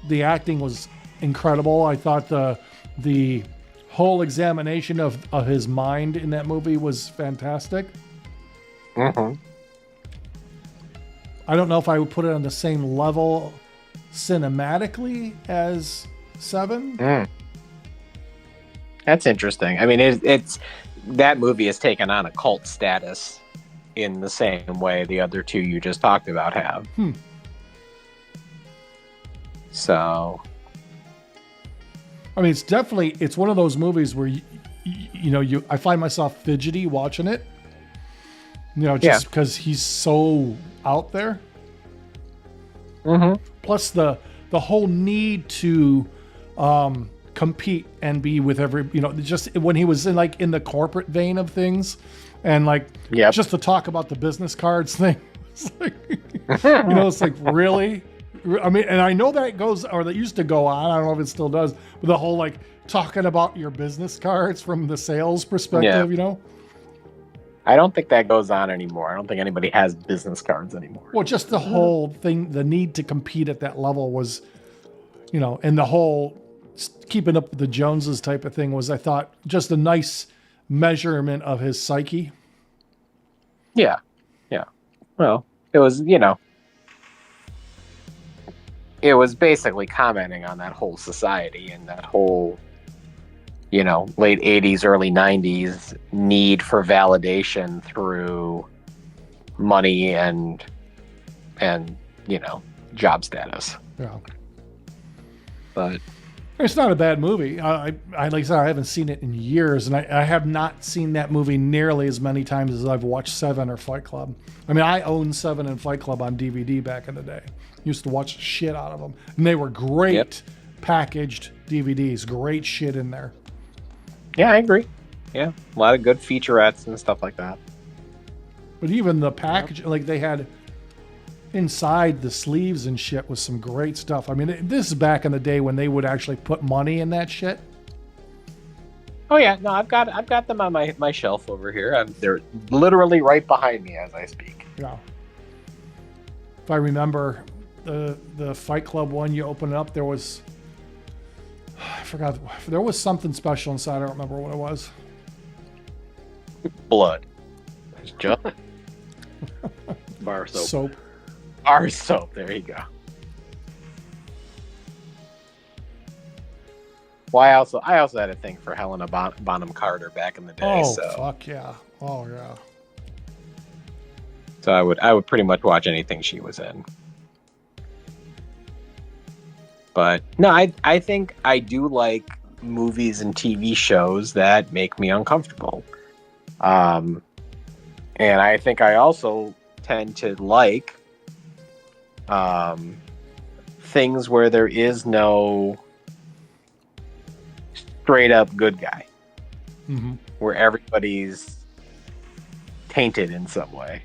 the acting was incredible. I thought the whole examination of his mind in that movie was fantastic. Mm-hmm. I don't know if I would put it on the same level cinematically as Seven. That's interesting. I mean, it's that movie has taken on a cult status in the same way the other two you just talked about have. So, I mean, it's one of those movies where I find myself fidgety watching it. Just because he's so out there. Mm-hmm. Plus the whole need to compete and be with just when he was in the corporate vein of things, and just to talk about the business cards thing. It's like, it's like, really? I mean, and I know that that used to go on. I don't know if it still does, but the whole talking about your business cards from the sales perspective, I don't think that goes on anymore. I don't think anybody has business cards anymore. Well, just the whole thing, the need to compete at that level was, and the whole keeping up with the Joneses type of thing was, I thought, just a nice measurement of his psyche. Yeah. Yeah. Well, it was, it was basically commenting on that whole society and that whole, late 80s, early 90s need for validation through money and job status. Yeah. But it's not a bad movie. I like I said, I haven't seen it in years, and I have not seen that movie nearly as many times as I've watched Seven or Fight Club. I mean, I owned Seven and Fight Club on DVD back in the day. Used to watch the shit out of them, and they were great packaged DVDs. Great shit in there. Yeah, I agree. Yeah, a lot of good featurettes and stuff like that. But even the package, they had inside the sleeves and shit was some great stuff. I mean, this is back in the day when they would actually put money in that shit. Oh yeah, no, I've got them on my shelf over here. They're literally right behind me as I speak. Yeah. If I remember the Fight Club one, you open it up, there was, I forgot, there was something special inside. I don't remember what it was. Blood. Just Bar soap. Soap. bar soap. There you go. Well, I also had a thing for Helena Bonham Carter back in the day. Oh, so. fuck yeah. Oh, yeah. So I would pretty much watch anything she was in. But no, I think I do like movies and TV shows that make me uncomfortable. And I think I also tend to like things where there is no straight up good guy. Mm-hmm. Where everybody's tainted in some way.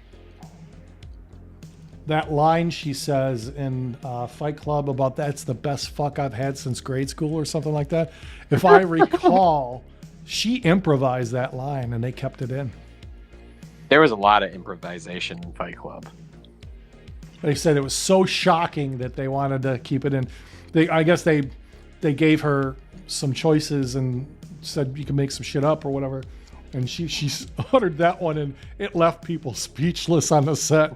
That line she says in Fight Club about that's the best fuck I've had since grade school or something like that. If I recall, she improvised that line and they kept it in. There was a lot of improvisation in Fight Club. They said it was so shocking that they wanted to keep it in. I guess they gave her some choices and said you can make some shit up or whatever. And she uttered that one and it left people speechless on the set.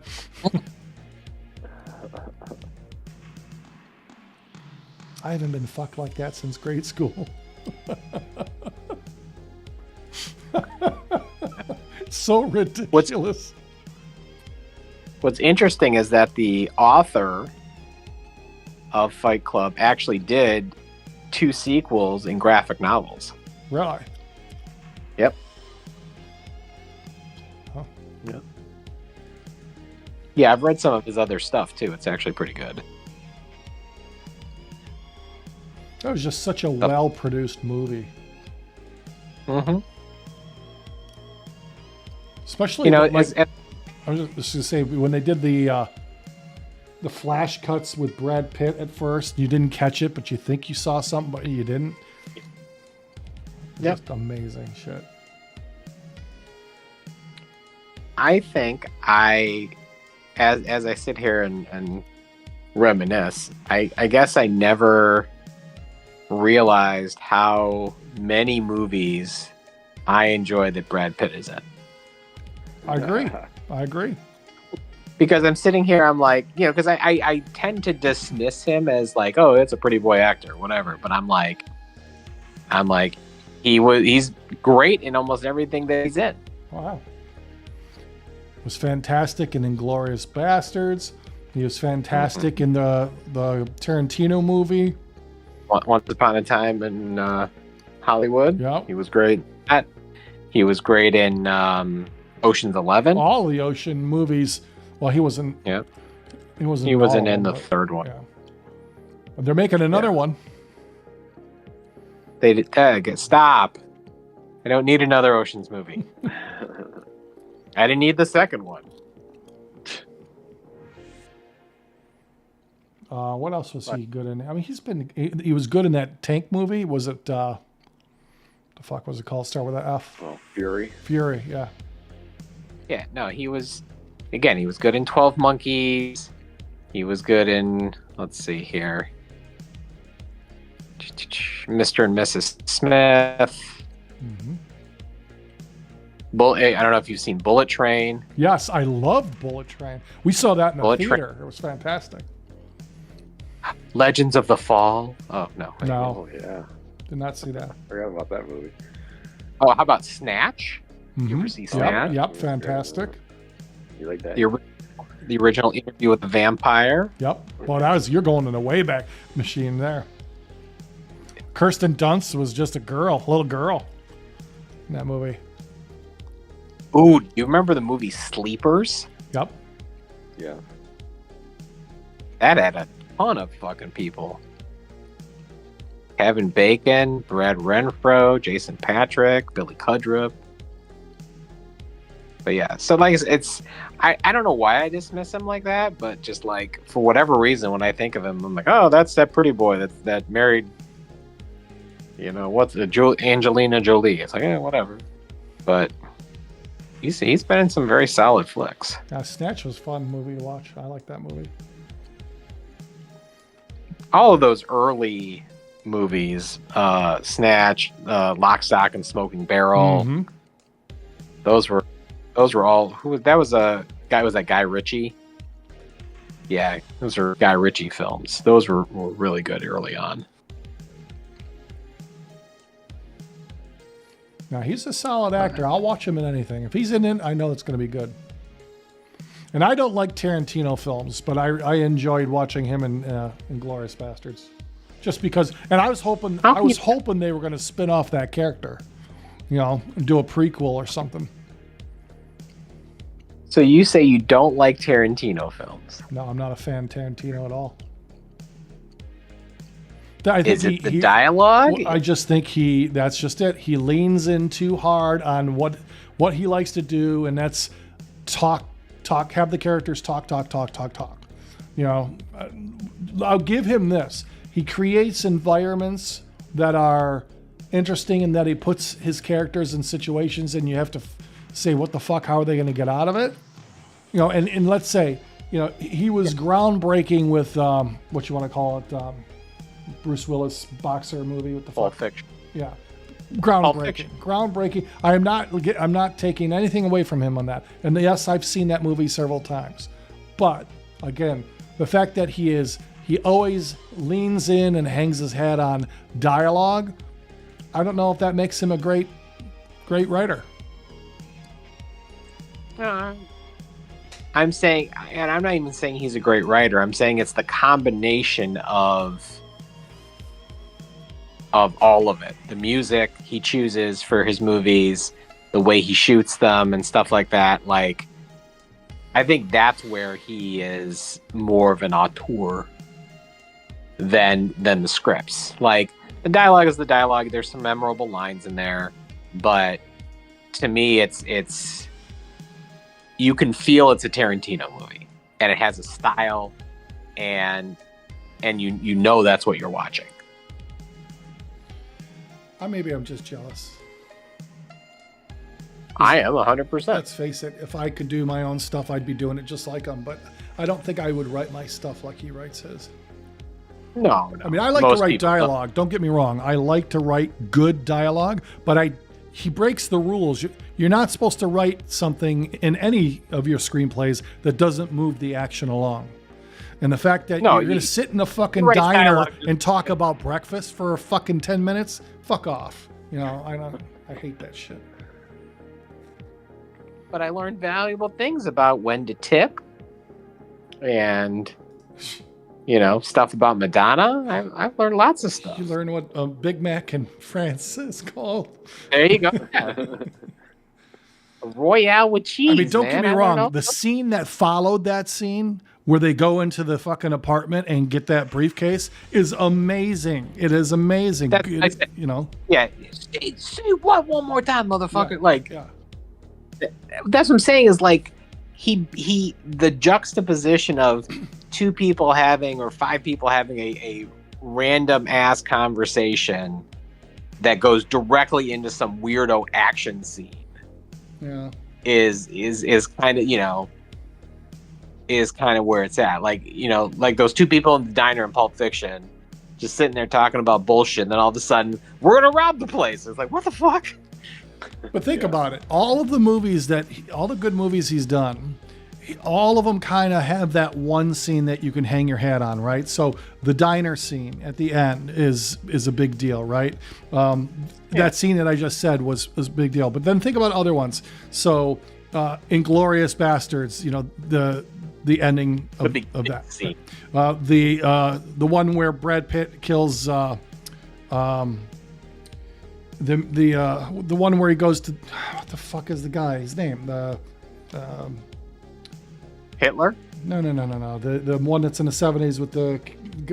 I haven't been fucked like that since grade school. So ridiculous. What's interesting is that the author of Fight Club actually did 2 sequels in graphic novels. Really? Yep. Huh. Yep. Yeah, I've read some of his other stuff too. It's actually pretty good. That was just such a well-produced movie. Mm-hmm. Especially, I was just gonna say when they did the flash cuts with Brad Pitt at first, you didn't catch it, but you think you saw something, but you didn't. Yep. Just amazing shit. I think as I sit here and reminisce, I guess I never realized how many movies I enjoy that Brad Pitt is in. I agree. Because I'm sitting here, I'm like, because I tend to dismiss him as like, oh, it's a pretty boy actor, whatever. But I'm like, he's great in almost everything that he's in. Wow. Was fantastic in Inglourious Bastards. He was fantastic in the Tarantino movie. Once Upon a Time in Hollywood. Yep. He was great. He was great in Ocean's 11. All the Ocean movies. Well, he wasn't. Yeah. He wasn't. He wasn't all, in the but, third one. Yeah. But they're making another one. They did. Stop. I don't need another Ocean's movie. I didn't need the second one. What else was he good in? I mean, he was good in that tank movie. Was it, the fuck was it called? Start with an F. Oh, Fury. Fury, yeah. Yeah, no, he was good in 12 Monkeys. He was good in, let's see here, Mr. and Mrs. Smith. Mm-hmm. I don't know if you've seen Bullet Train. Yes, I loved Bullet Train. We saw that in the Bullet theater. Train. It was fantastic. Legends of the Fall. Oh, no. No, Oh yeah, did not see that. forgot about that movie. Oh, how about Snatch? Mhm. You ever see Snatch? Yep, fantastic. You like that? The original Interview with the Vampire. Yep. Well, you're going in a way back machine there. Kirsten Dunst was just a little girl in that movie. Ooh, do you remember the movie Sleepers? Yep. Yeah. That had a ton of fucking people. Kevin Bacon, Brad Renfro, Jason Patrick, Billy Cudrup. But yeah, so like I don't know why I dismiss him like that, but just like for whatever reason, when I think of him, I'm like, oh, that's that pretty boy that married, Angelina Jolie. It's like, whatever. But he's been in some very solid flicks. Snatch was a fun movie to watch. I like that movie. All of those early movies, Snatch, Lock, Stock, and Smoking Barrel. Mm-hmm. Those were all. Was that Guy Ritchie? Yeah, those are Guy Ritchie films. Those were really good early on. Now, he's a solid actor. I'll watch him in anything. If he's in it, I know it's going to be good. And I don't like Tarantino films, but I enjoyed watching him in Inglourious Bastards. Just because, and I was hoping they were going to spin off that character, and do a prequel or something. So you say you don't like Tarantino films? No, I'm not a fan of Tarantino at all. I think Is it the dialogue? I just think that's just it. He leans in too hard on what he likes to do, and that's talk, have the characters talk. I'll give him this. He creates environments that are interesting and that he puts his characters in situations and you have to say, what the fuck, how are they going to get out of it? And let's say, he was groundbreaking with, what you want to call it, Bruce Willis boxer movie with the Pulp Fiction. Yeah. Pulp Fiction. Groundbreaking. I'm not taking anything away from him on that. And yes, I've seen that movie several times. But again, the fact that he always leans in and hangs his hat on dialogue, I don't know if that makes him a great writer. I'm saying, and I'm not even saying he's a great writer. I'm saying it's the combination of all of it. The music he chooses for his movies, the way he shoots them and stuff like that. Like, I think that's where he is more of an auteur than the scripts. Like, the dialogue is the dialogue. There's some memorable lines in there, but to me, it's you can feel it's a Tarantino movie, and it has a style, and you know that's what you're watching. Maybe I'm just jealous. I am 100%. Let's face it, if I could do my own stuff, I'd be doing it just like him. But I don't think I would write my stuff like he writes his. No. I mean, I like Most to write people don't. dialogue. Don't get me wrong. I like to write good dialogue, but he breaks the rules. You're not supposed to write something in any of your screenplays that doesn't move the action along. And the fact that you're going to sit in a fucking write diner dialogue. and talk about breakfast for a fucking 10 minutes, fuck off. You know, I hate that shit. But I learned valuable things about when to tip and, stuff about Madonna. I've learned lots of stuff. You learn what Big Mac in France is called. There you go. Yeah. A Royale with cheese. I mean, don't get me wrong. know. The scene that followed that scene where they go into the fucking apartment and get that briefcase is amazing. It is amazing. That's- I said- Yeah. Say what one more time, motherfucker. Yeah. That's what I'm saying is the juxtaposition of two people having or five people having a random ass conversation that goes directly into some weirdo action scene Yeah. is kind of is kind of where it's at. Like those two people in the diner in Pulp Fiction just sitting there talking about bullshit, and then all of a sudden we're gonna rob the place. It's like, what the fuck? But think about it. All of the movies all the good movies he's done, all of them kind of have that one scene that you can hang your hat on, right? So the diner scene at the end is a big deal, right? That scene that I just said was a big deal. But then think about other ones. So Inglourious Bastards, the ending of that. Scene. The one where Brad Pitt kills the one where he goes to, what the fuck is the guy's name? Hitler? No. The one that's in the 70s with the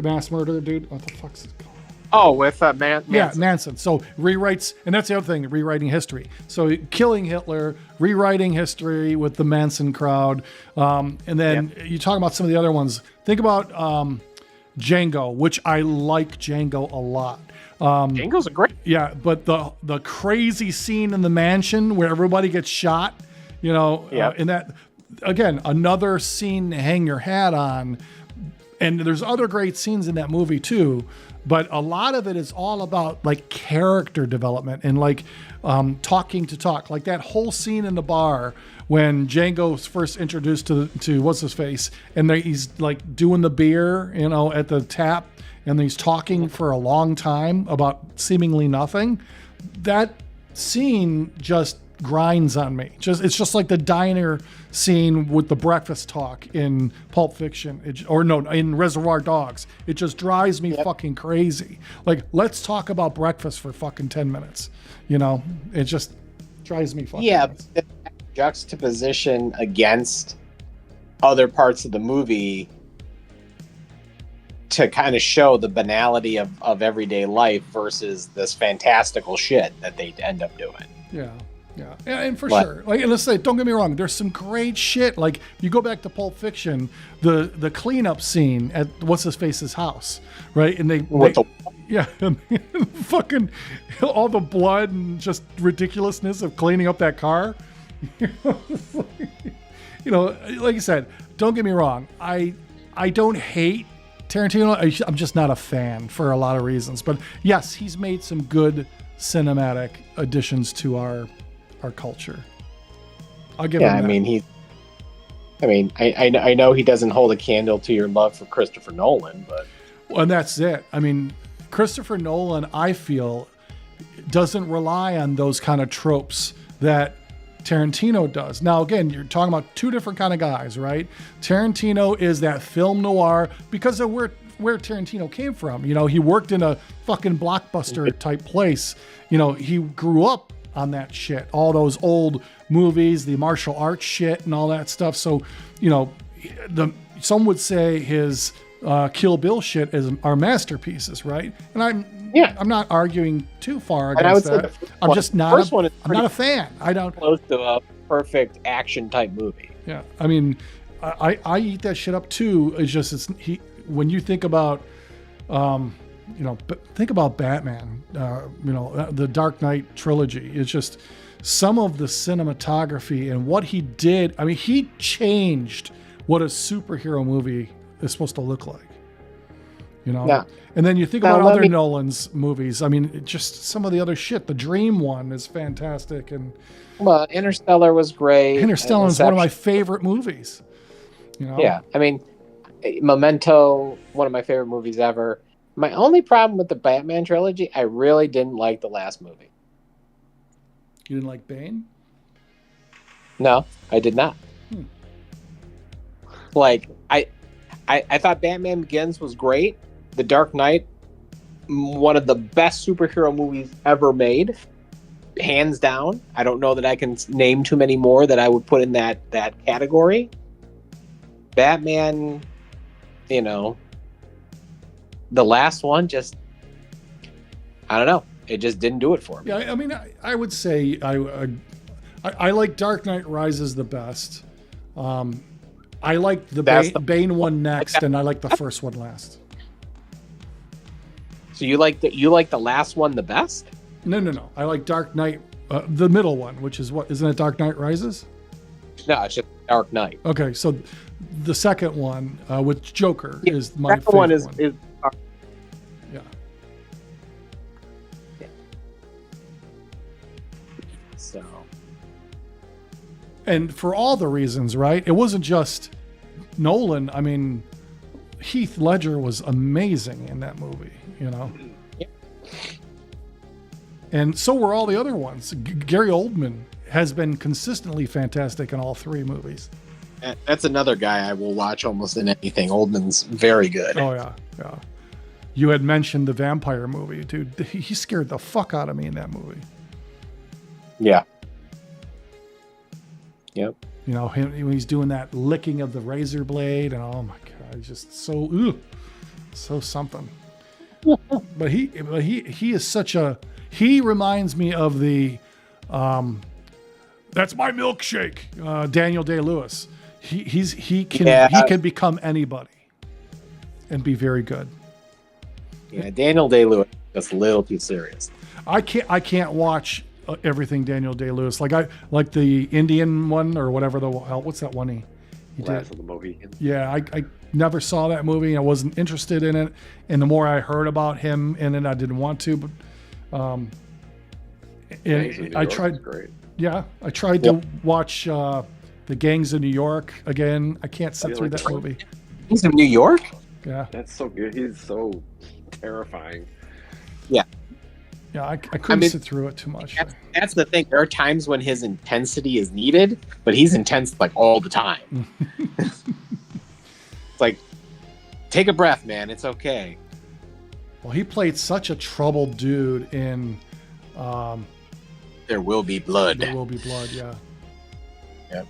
mass murder dude. What the fuck's it called? Oh, with Manson. Yeah, Manson. So rewrites, and that's the other thing, rewriting history. So killing Hitler, rewriting history with the Manson crowd. And then you talk about some of the other ones. Think about Django, which I like Django a lot. Django's a great. Yeah, but the crazy scene in the mansion where everybody gets shot, and that, again, another scene to hang your hat on. And there's other great scenes in that movie too, but a lot of it is all about like character development and like talking to talk. Like that whole scene in the bar when Django's first introduced to what's his face, and he's like doing the beer, at the tap, and he's talking for a long time about seemingly nothing. That scene just grinds on me. It's just like the diner scene with the breakfast talk in Pulp Fiction, in Reservoir Dogs. It just drives me fucking crazy. Like, let's talk about breakfast for fucking 10 minutes. It just drives me fucking nuts. The juxtaposition against other parts of the movie to kind of show the banality of everyday life versus this fantastical shit that they end up doing. Yeah, and for sure. Like, and let's say, don't get me wrong, there's some great shit. Like, you go back to Pulp Fiction, the cleanup scene at what's his face's house, right? And fucking all the blood and just ridiculousness of cleaning up that car. Like you said, don't get me wrong. I don't hate Tarantino. I'm just not a fan for a lot of reasons. But yes, he's made some good cinematic additions to our culture. I'll give him that. I know he doesn't hold a candle to your love for Christopher Nolan, but and that's it. I mean, Christopher Nolan, I feel, doesn't rely on those kind of tropes that Tarantino does. Now, again, you're talking about two different kind of guys, right? Tarantino is that film noir because of where Tarantino came from. He worked in a fucking blockbuster type place. He grew up on that shit, all those old movies, the martial arts shit and all that stuff. So, some would say his Kill Bill shit are masterpieces, right? And I'm not arguing too far against that. I'm just not. I'm not a fan. I don't. Close to a perfect action type movie. Yeah, I mean, I eat that shit up too. It's just when you think about, think about Batman. The Dark Knight trilogy. It's just some of the cinematography and what he did. I mean, he changed what a superhero movie is supposed to look like. You know, Yeah. and then you think Now, about let other me- Nolan's movies. I mean, just some of the other shit. The Dream one is fantastic, and Well, Interstellar was great. Interstellar is one of my Inception- favorite movies. You know, Yeah, I mean, Memento, one of my favorite movies ever. My only problem with the Batman trilogy, I really didn't like the last movie. you didn't like Bane? No, I did not. Like, I thought Batman Begins was great. The Dark Knight, one of the best superhero movies ever made, hands down. I don't know that I can name too many more that I would put in that category. Batman, you know, the last one just, I don't know. It just didn't do it for me. Yeah, I mean, I would say I like Dark Knight Rises the best. I like the Bane one next, and I like the first one last. So you like the last one the best? No. I like Dark Knight, the middle one, which is what? Isn't it Dark Knight Rises? No, it's just Dark Knight. Okay, so the second one with Joker is my second favorite one. Is yeah. So. And for all the reasons, right? It wasn't just Nolan. I mean, Heath Ledger was amazing in that movie, you know? Yeah. And so were all the other ones. Gary Oldman has been consistently fantastic in all three movies. That's another guy I will watch almost in anything. Oldman's very good. Oh, yeah. You had mentioned the vampire movie, dude. He scared the fuck out of me in that movie. Yeah. Yep. You know, when he's doing that licking of the razor blade, and oh my god, he's just so something. but he is such a. He reminds me of the, that's my milkshake, Daniel Day-Lewis. He can become anybody, and be very good. Yeah, Daniel Day-Lewis is a little too serious. I can't watch everything Daniel Day-Lewis. Like the Indian one or whatever the hell. What's that one he Last did? of the Mohicans. Yeah, I never saw that movie. I wasn't interested in it, and the more I heard about him in it, I didn't want to. But I tried. Great. Yeah, I tried to watch the Gangs of New York again. I can't sit through that movie. He's in New York? Yeah. That's so good. He's so terrifying. Yeah. Yeah, I couldn't sit through it too much. That's the thing. There are times when his intensity is needed, but he's intense like all the time. It's like, take a breath, man. It's okay. Well, he played such a troubled dude in There Will Be Blood. There Will Be Blood, yeah. Yep.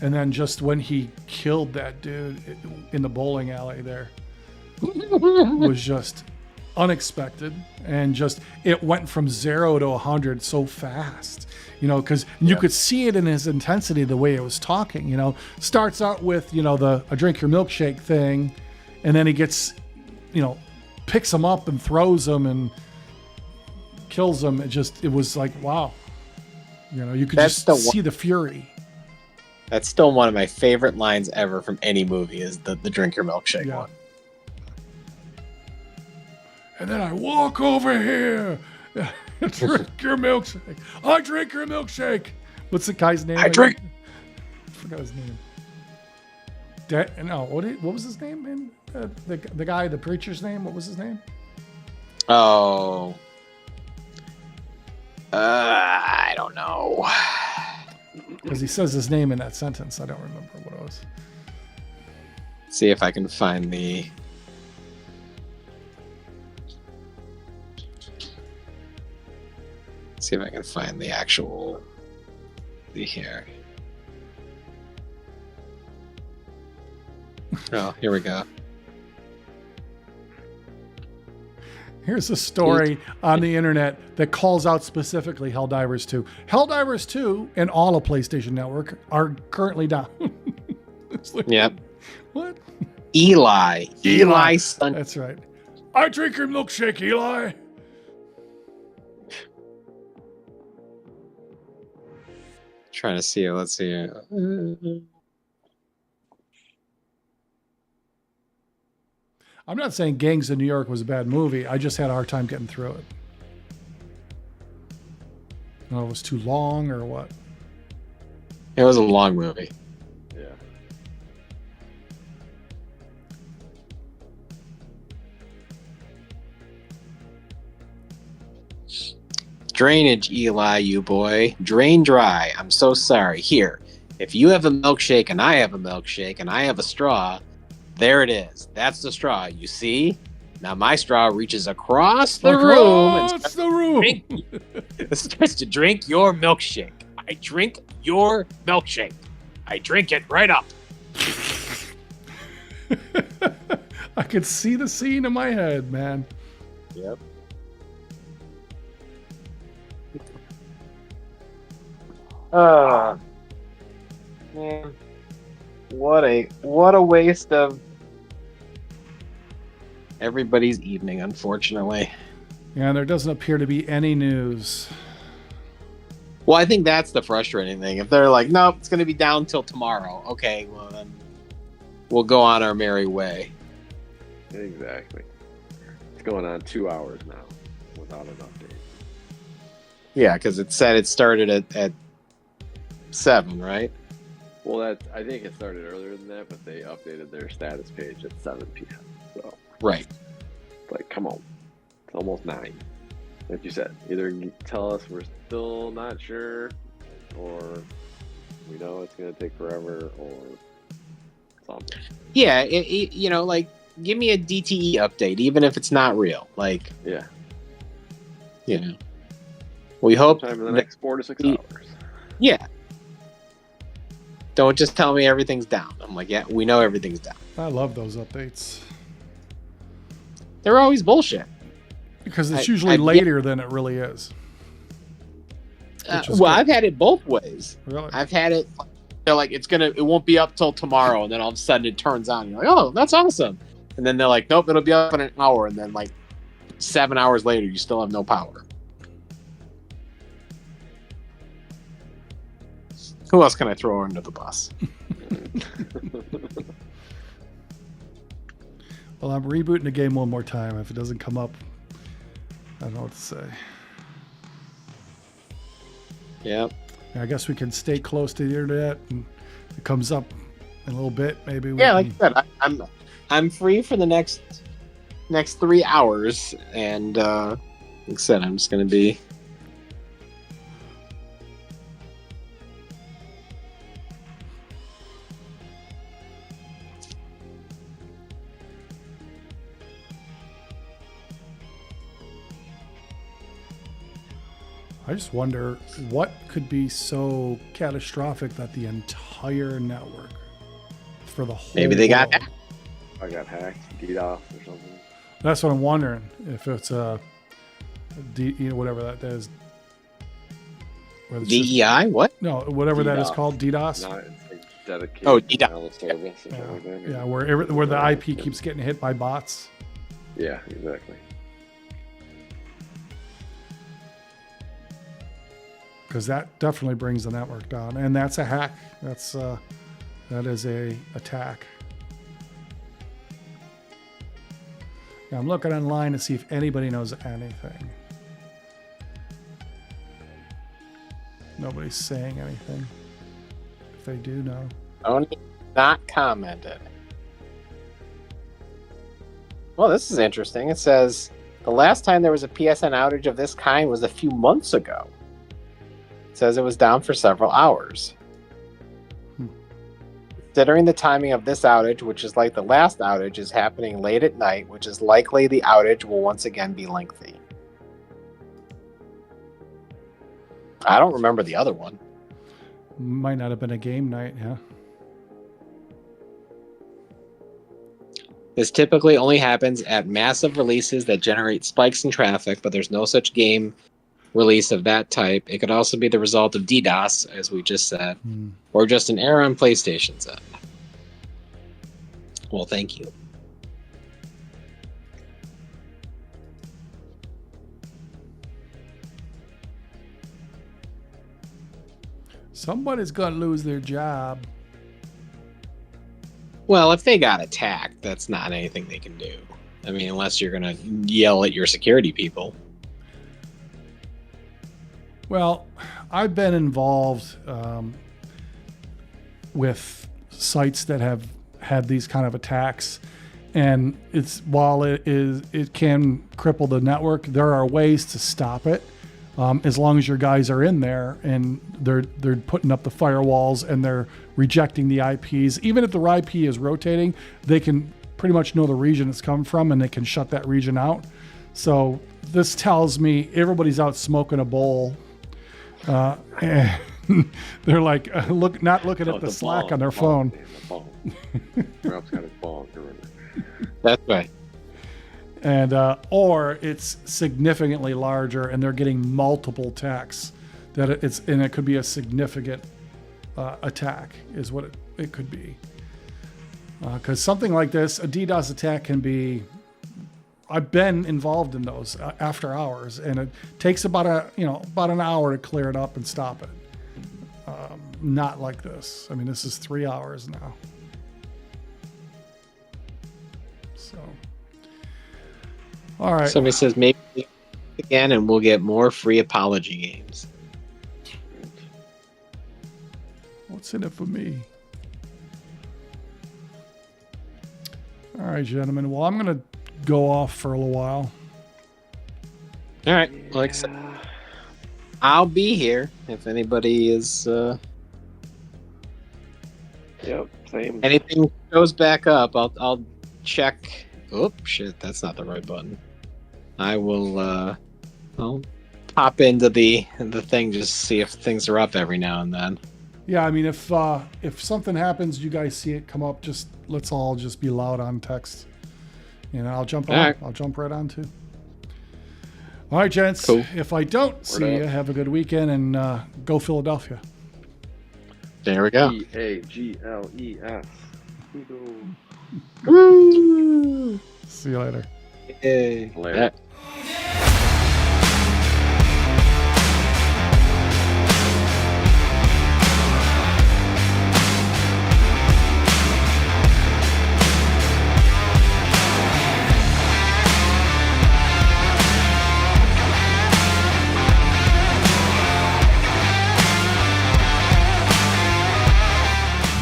And then just when he killed that dude in the bowling alley there was just unexpected, and just it went from 0 to 100 so fast, you know, because you could see it in his intensity, the way it was talking, you know. Starts out with, you know, the I drink your milkshake thing, and then he gets, you know, picks him up and throws him and kills him. It was like, wow, you know, you could see the fury. That's still one of my favorite lines ever from any movie, is the drink your milkshake one. And then I walk over here and drink your milkshake. I drink your milkshake. What's the guy's name? I forgot his name. What was his name, man? The guy, the preacher's name. What was his name? Oh. I don't know. Because he says his name in that sentence. I don't remember what it was. See if I can find the... See if I can find the actual... here. Oh, here we go. Here's a story on the internet that calls out specifically Helldivers 2. Helldivers 2 and all of PlayStation Network are currently down. Like, yep. What? Eli Stunt. That's right. I drink your milkshake, Eli. Trying to see it. Let's see it. I'm not saying Gangs of New York was a bad movie. I just had a hard time getting through it. I don't know if it was too long or what. It was a long movie. Yeah. Drainage, Eli, you boy. Drain dry. I'm so sorry. Here, if you have a milkshake and I have a milkshake and I have a straw, there it is. That's the straw. You see? Now my straw reaches across the room and starts to drink your milkshake. I drink your milkshake. I drink it right up. I could see the scene in my head, man. Yep. Man, what a waste of everybody's evening, unfortunately. Yeah, there doesn't appear to be any news. Well, I think that's the frustrating thing. If they're like, nope, it's going to be down till tomorrow. Okay, well then we'll go on our merry way. Exactly. It's going on 2 hours now without an update. Yeah, because it said it started at 7, right? Well, I think it started earlier than that, but they updated their status page at 7 p.m. So, Right. like, come on. It's almost 9. Like you said, either you tell us we're still not sure, or we know it's going to take forever, or something. Yeah, you know, like, give me a DTE update, even if it's not real. Like, Yeah. you know, we hope. Sometime in the next 4 to 6 hours. Yeah. Don't just tell me everything's down. I'm like, yeah, we know everything's down. I love those updates. They're always bullshit. Because it's usually later than it really is. Well, good. I've had it both ways. Really? I've had it. They're like, it won't be up till tomorrow, and then all of a sudden it turns on. You're like, oh, that's awesome. And then they're like, nope, it'll be up in an hour, and then like 7 hours later, you still have no power. Who else can I throw under the bus? Well, I'm rebooting the game one more time. If it doesn't come up, I don't know what to say. Yep. I guess we can stay close to the internet, and if it comes up in a little bit, maybe. Yeah, like I said, I'm free for the next 3 hours, and like I said, I'm just gonna be. I just wonder what could be so catastrophic that the entire network, for the whole Maybe they got world- hacked. I got hacked, DDoS or something. That's what I'm wondering. If it's whatever that is. Where it's just- DEI? What? no, whatever that is DDoS. called, DDoS. Not like dedicated Oh, DDoS. denial of service or something like that. Yeah, where the IP keeps getting hit by bots. Yeah, exactly. Because that definitely brings the network down, and that's a hack. That is a attack. Yeah, I'm looking online to see if anybody knows anything. Nobody's saying anything. If they do know, Tony not commented. Well, this is interesting. It says the last time there was a PSN outage of this kind was a few months ago. It says it was down for several hours. Considering the timing of this outage, which is like the last outage, is happening late at night, which is likely the outage will once again be lengthy. I don't remember the other one. might not have been a game night. Yeah. This typically only happens at massive releases that generate spikes in traffic, but there's no such game release of that type. It could also be the result of DDoS, as we just said, or just an error on PlayStation's end. Well, thank you. Somebody's gonna lose their job. Well, if they got attacked, that's not anything they can do. I mean, unless you're gonna yell at your security people. Well, I've been involved with sites that have had these kind of attacks, and while it can cripple the network, there are ways to stop it. As long as your guys are in there and they're putting up the firewalls and they're rejecting the IPs. Even if the IP is rotating, they can pretty much know the region it's come from and they can shut that region out. So this tells me everybody's out smoking a bowl. And they're like, not looking at the Slack on their phone. Ralph's got his ball. That's right. And or it's significantly larger, and they're getting multiple attacks. It could be a significant attack, is what it could be. Because something like this, a DDoS attack can be. I've been involved in those after hours, and it takes about an hour to clear it up and stop it. Not like this. I mean, this is 3 hours now. So. All right. Somebody says maybe again, and we'll get more free apology games. What's in it for me? All right, gentlemen. Well, I'm going to go off for a little while. All right. Like I said, I'll be here if anybody is. Yep, same. Anything goes back up, I'll check. Oh shit, that's not the right button. I will. I'll pop into the thing just to see if things are up every now and then. Yeah, I mean, if something happens, you guys see it come up. Let's all just be loud on text. I'll jump on. All right. I'll jump right on too. All right, gents. Cool. If I don't see you, have a good weekend and go Philadelphia. There we go. EAGLES. Woo! See you later. Yay. Later.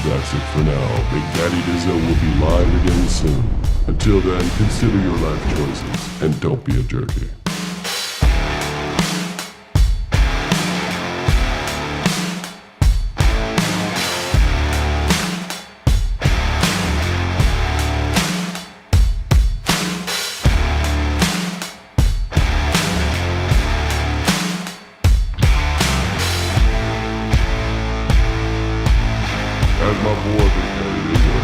That's it for now. Big Daddy Dizzo will be live again soon. Until then, consider your life choices and don't be a jerky. That's my boy, Big Daddy Dizzo.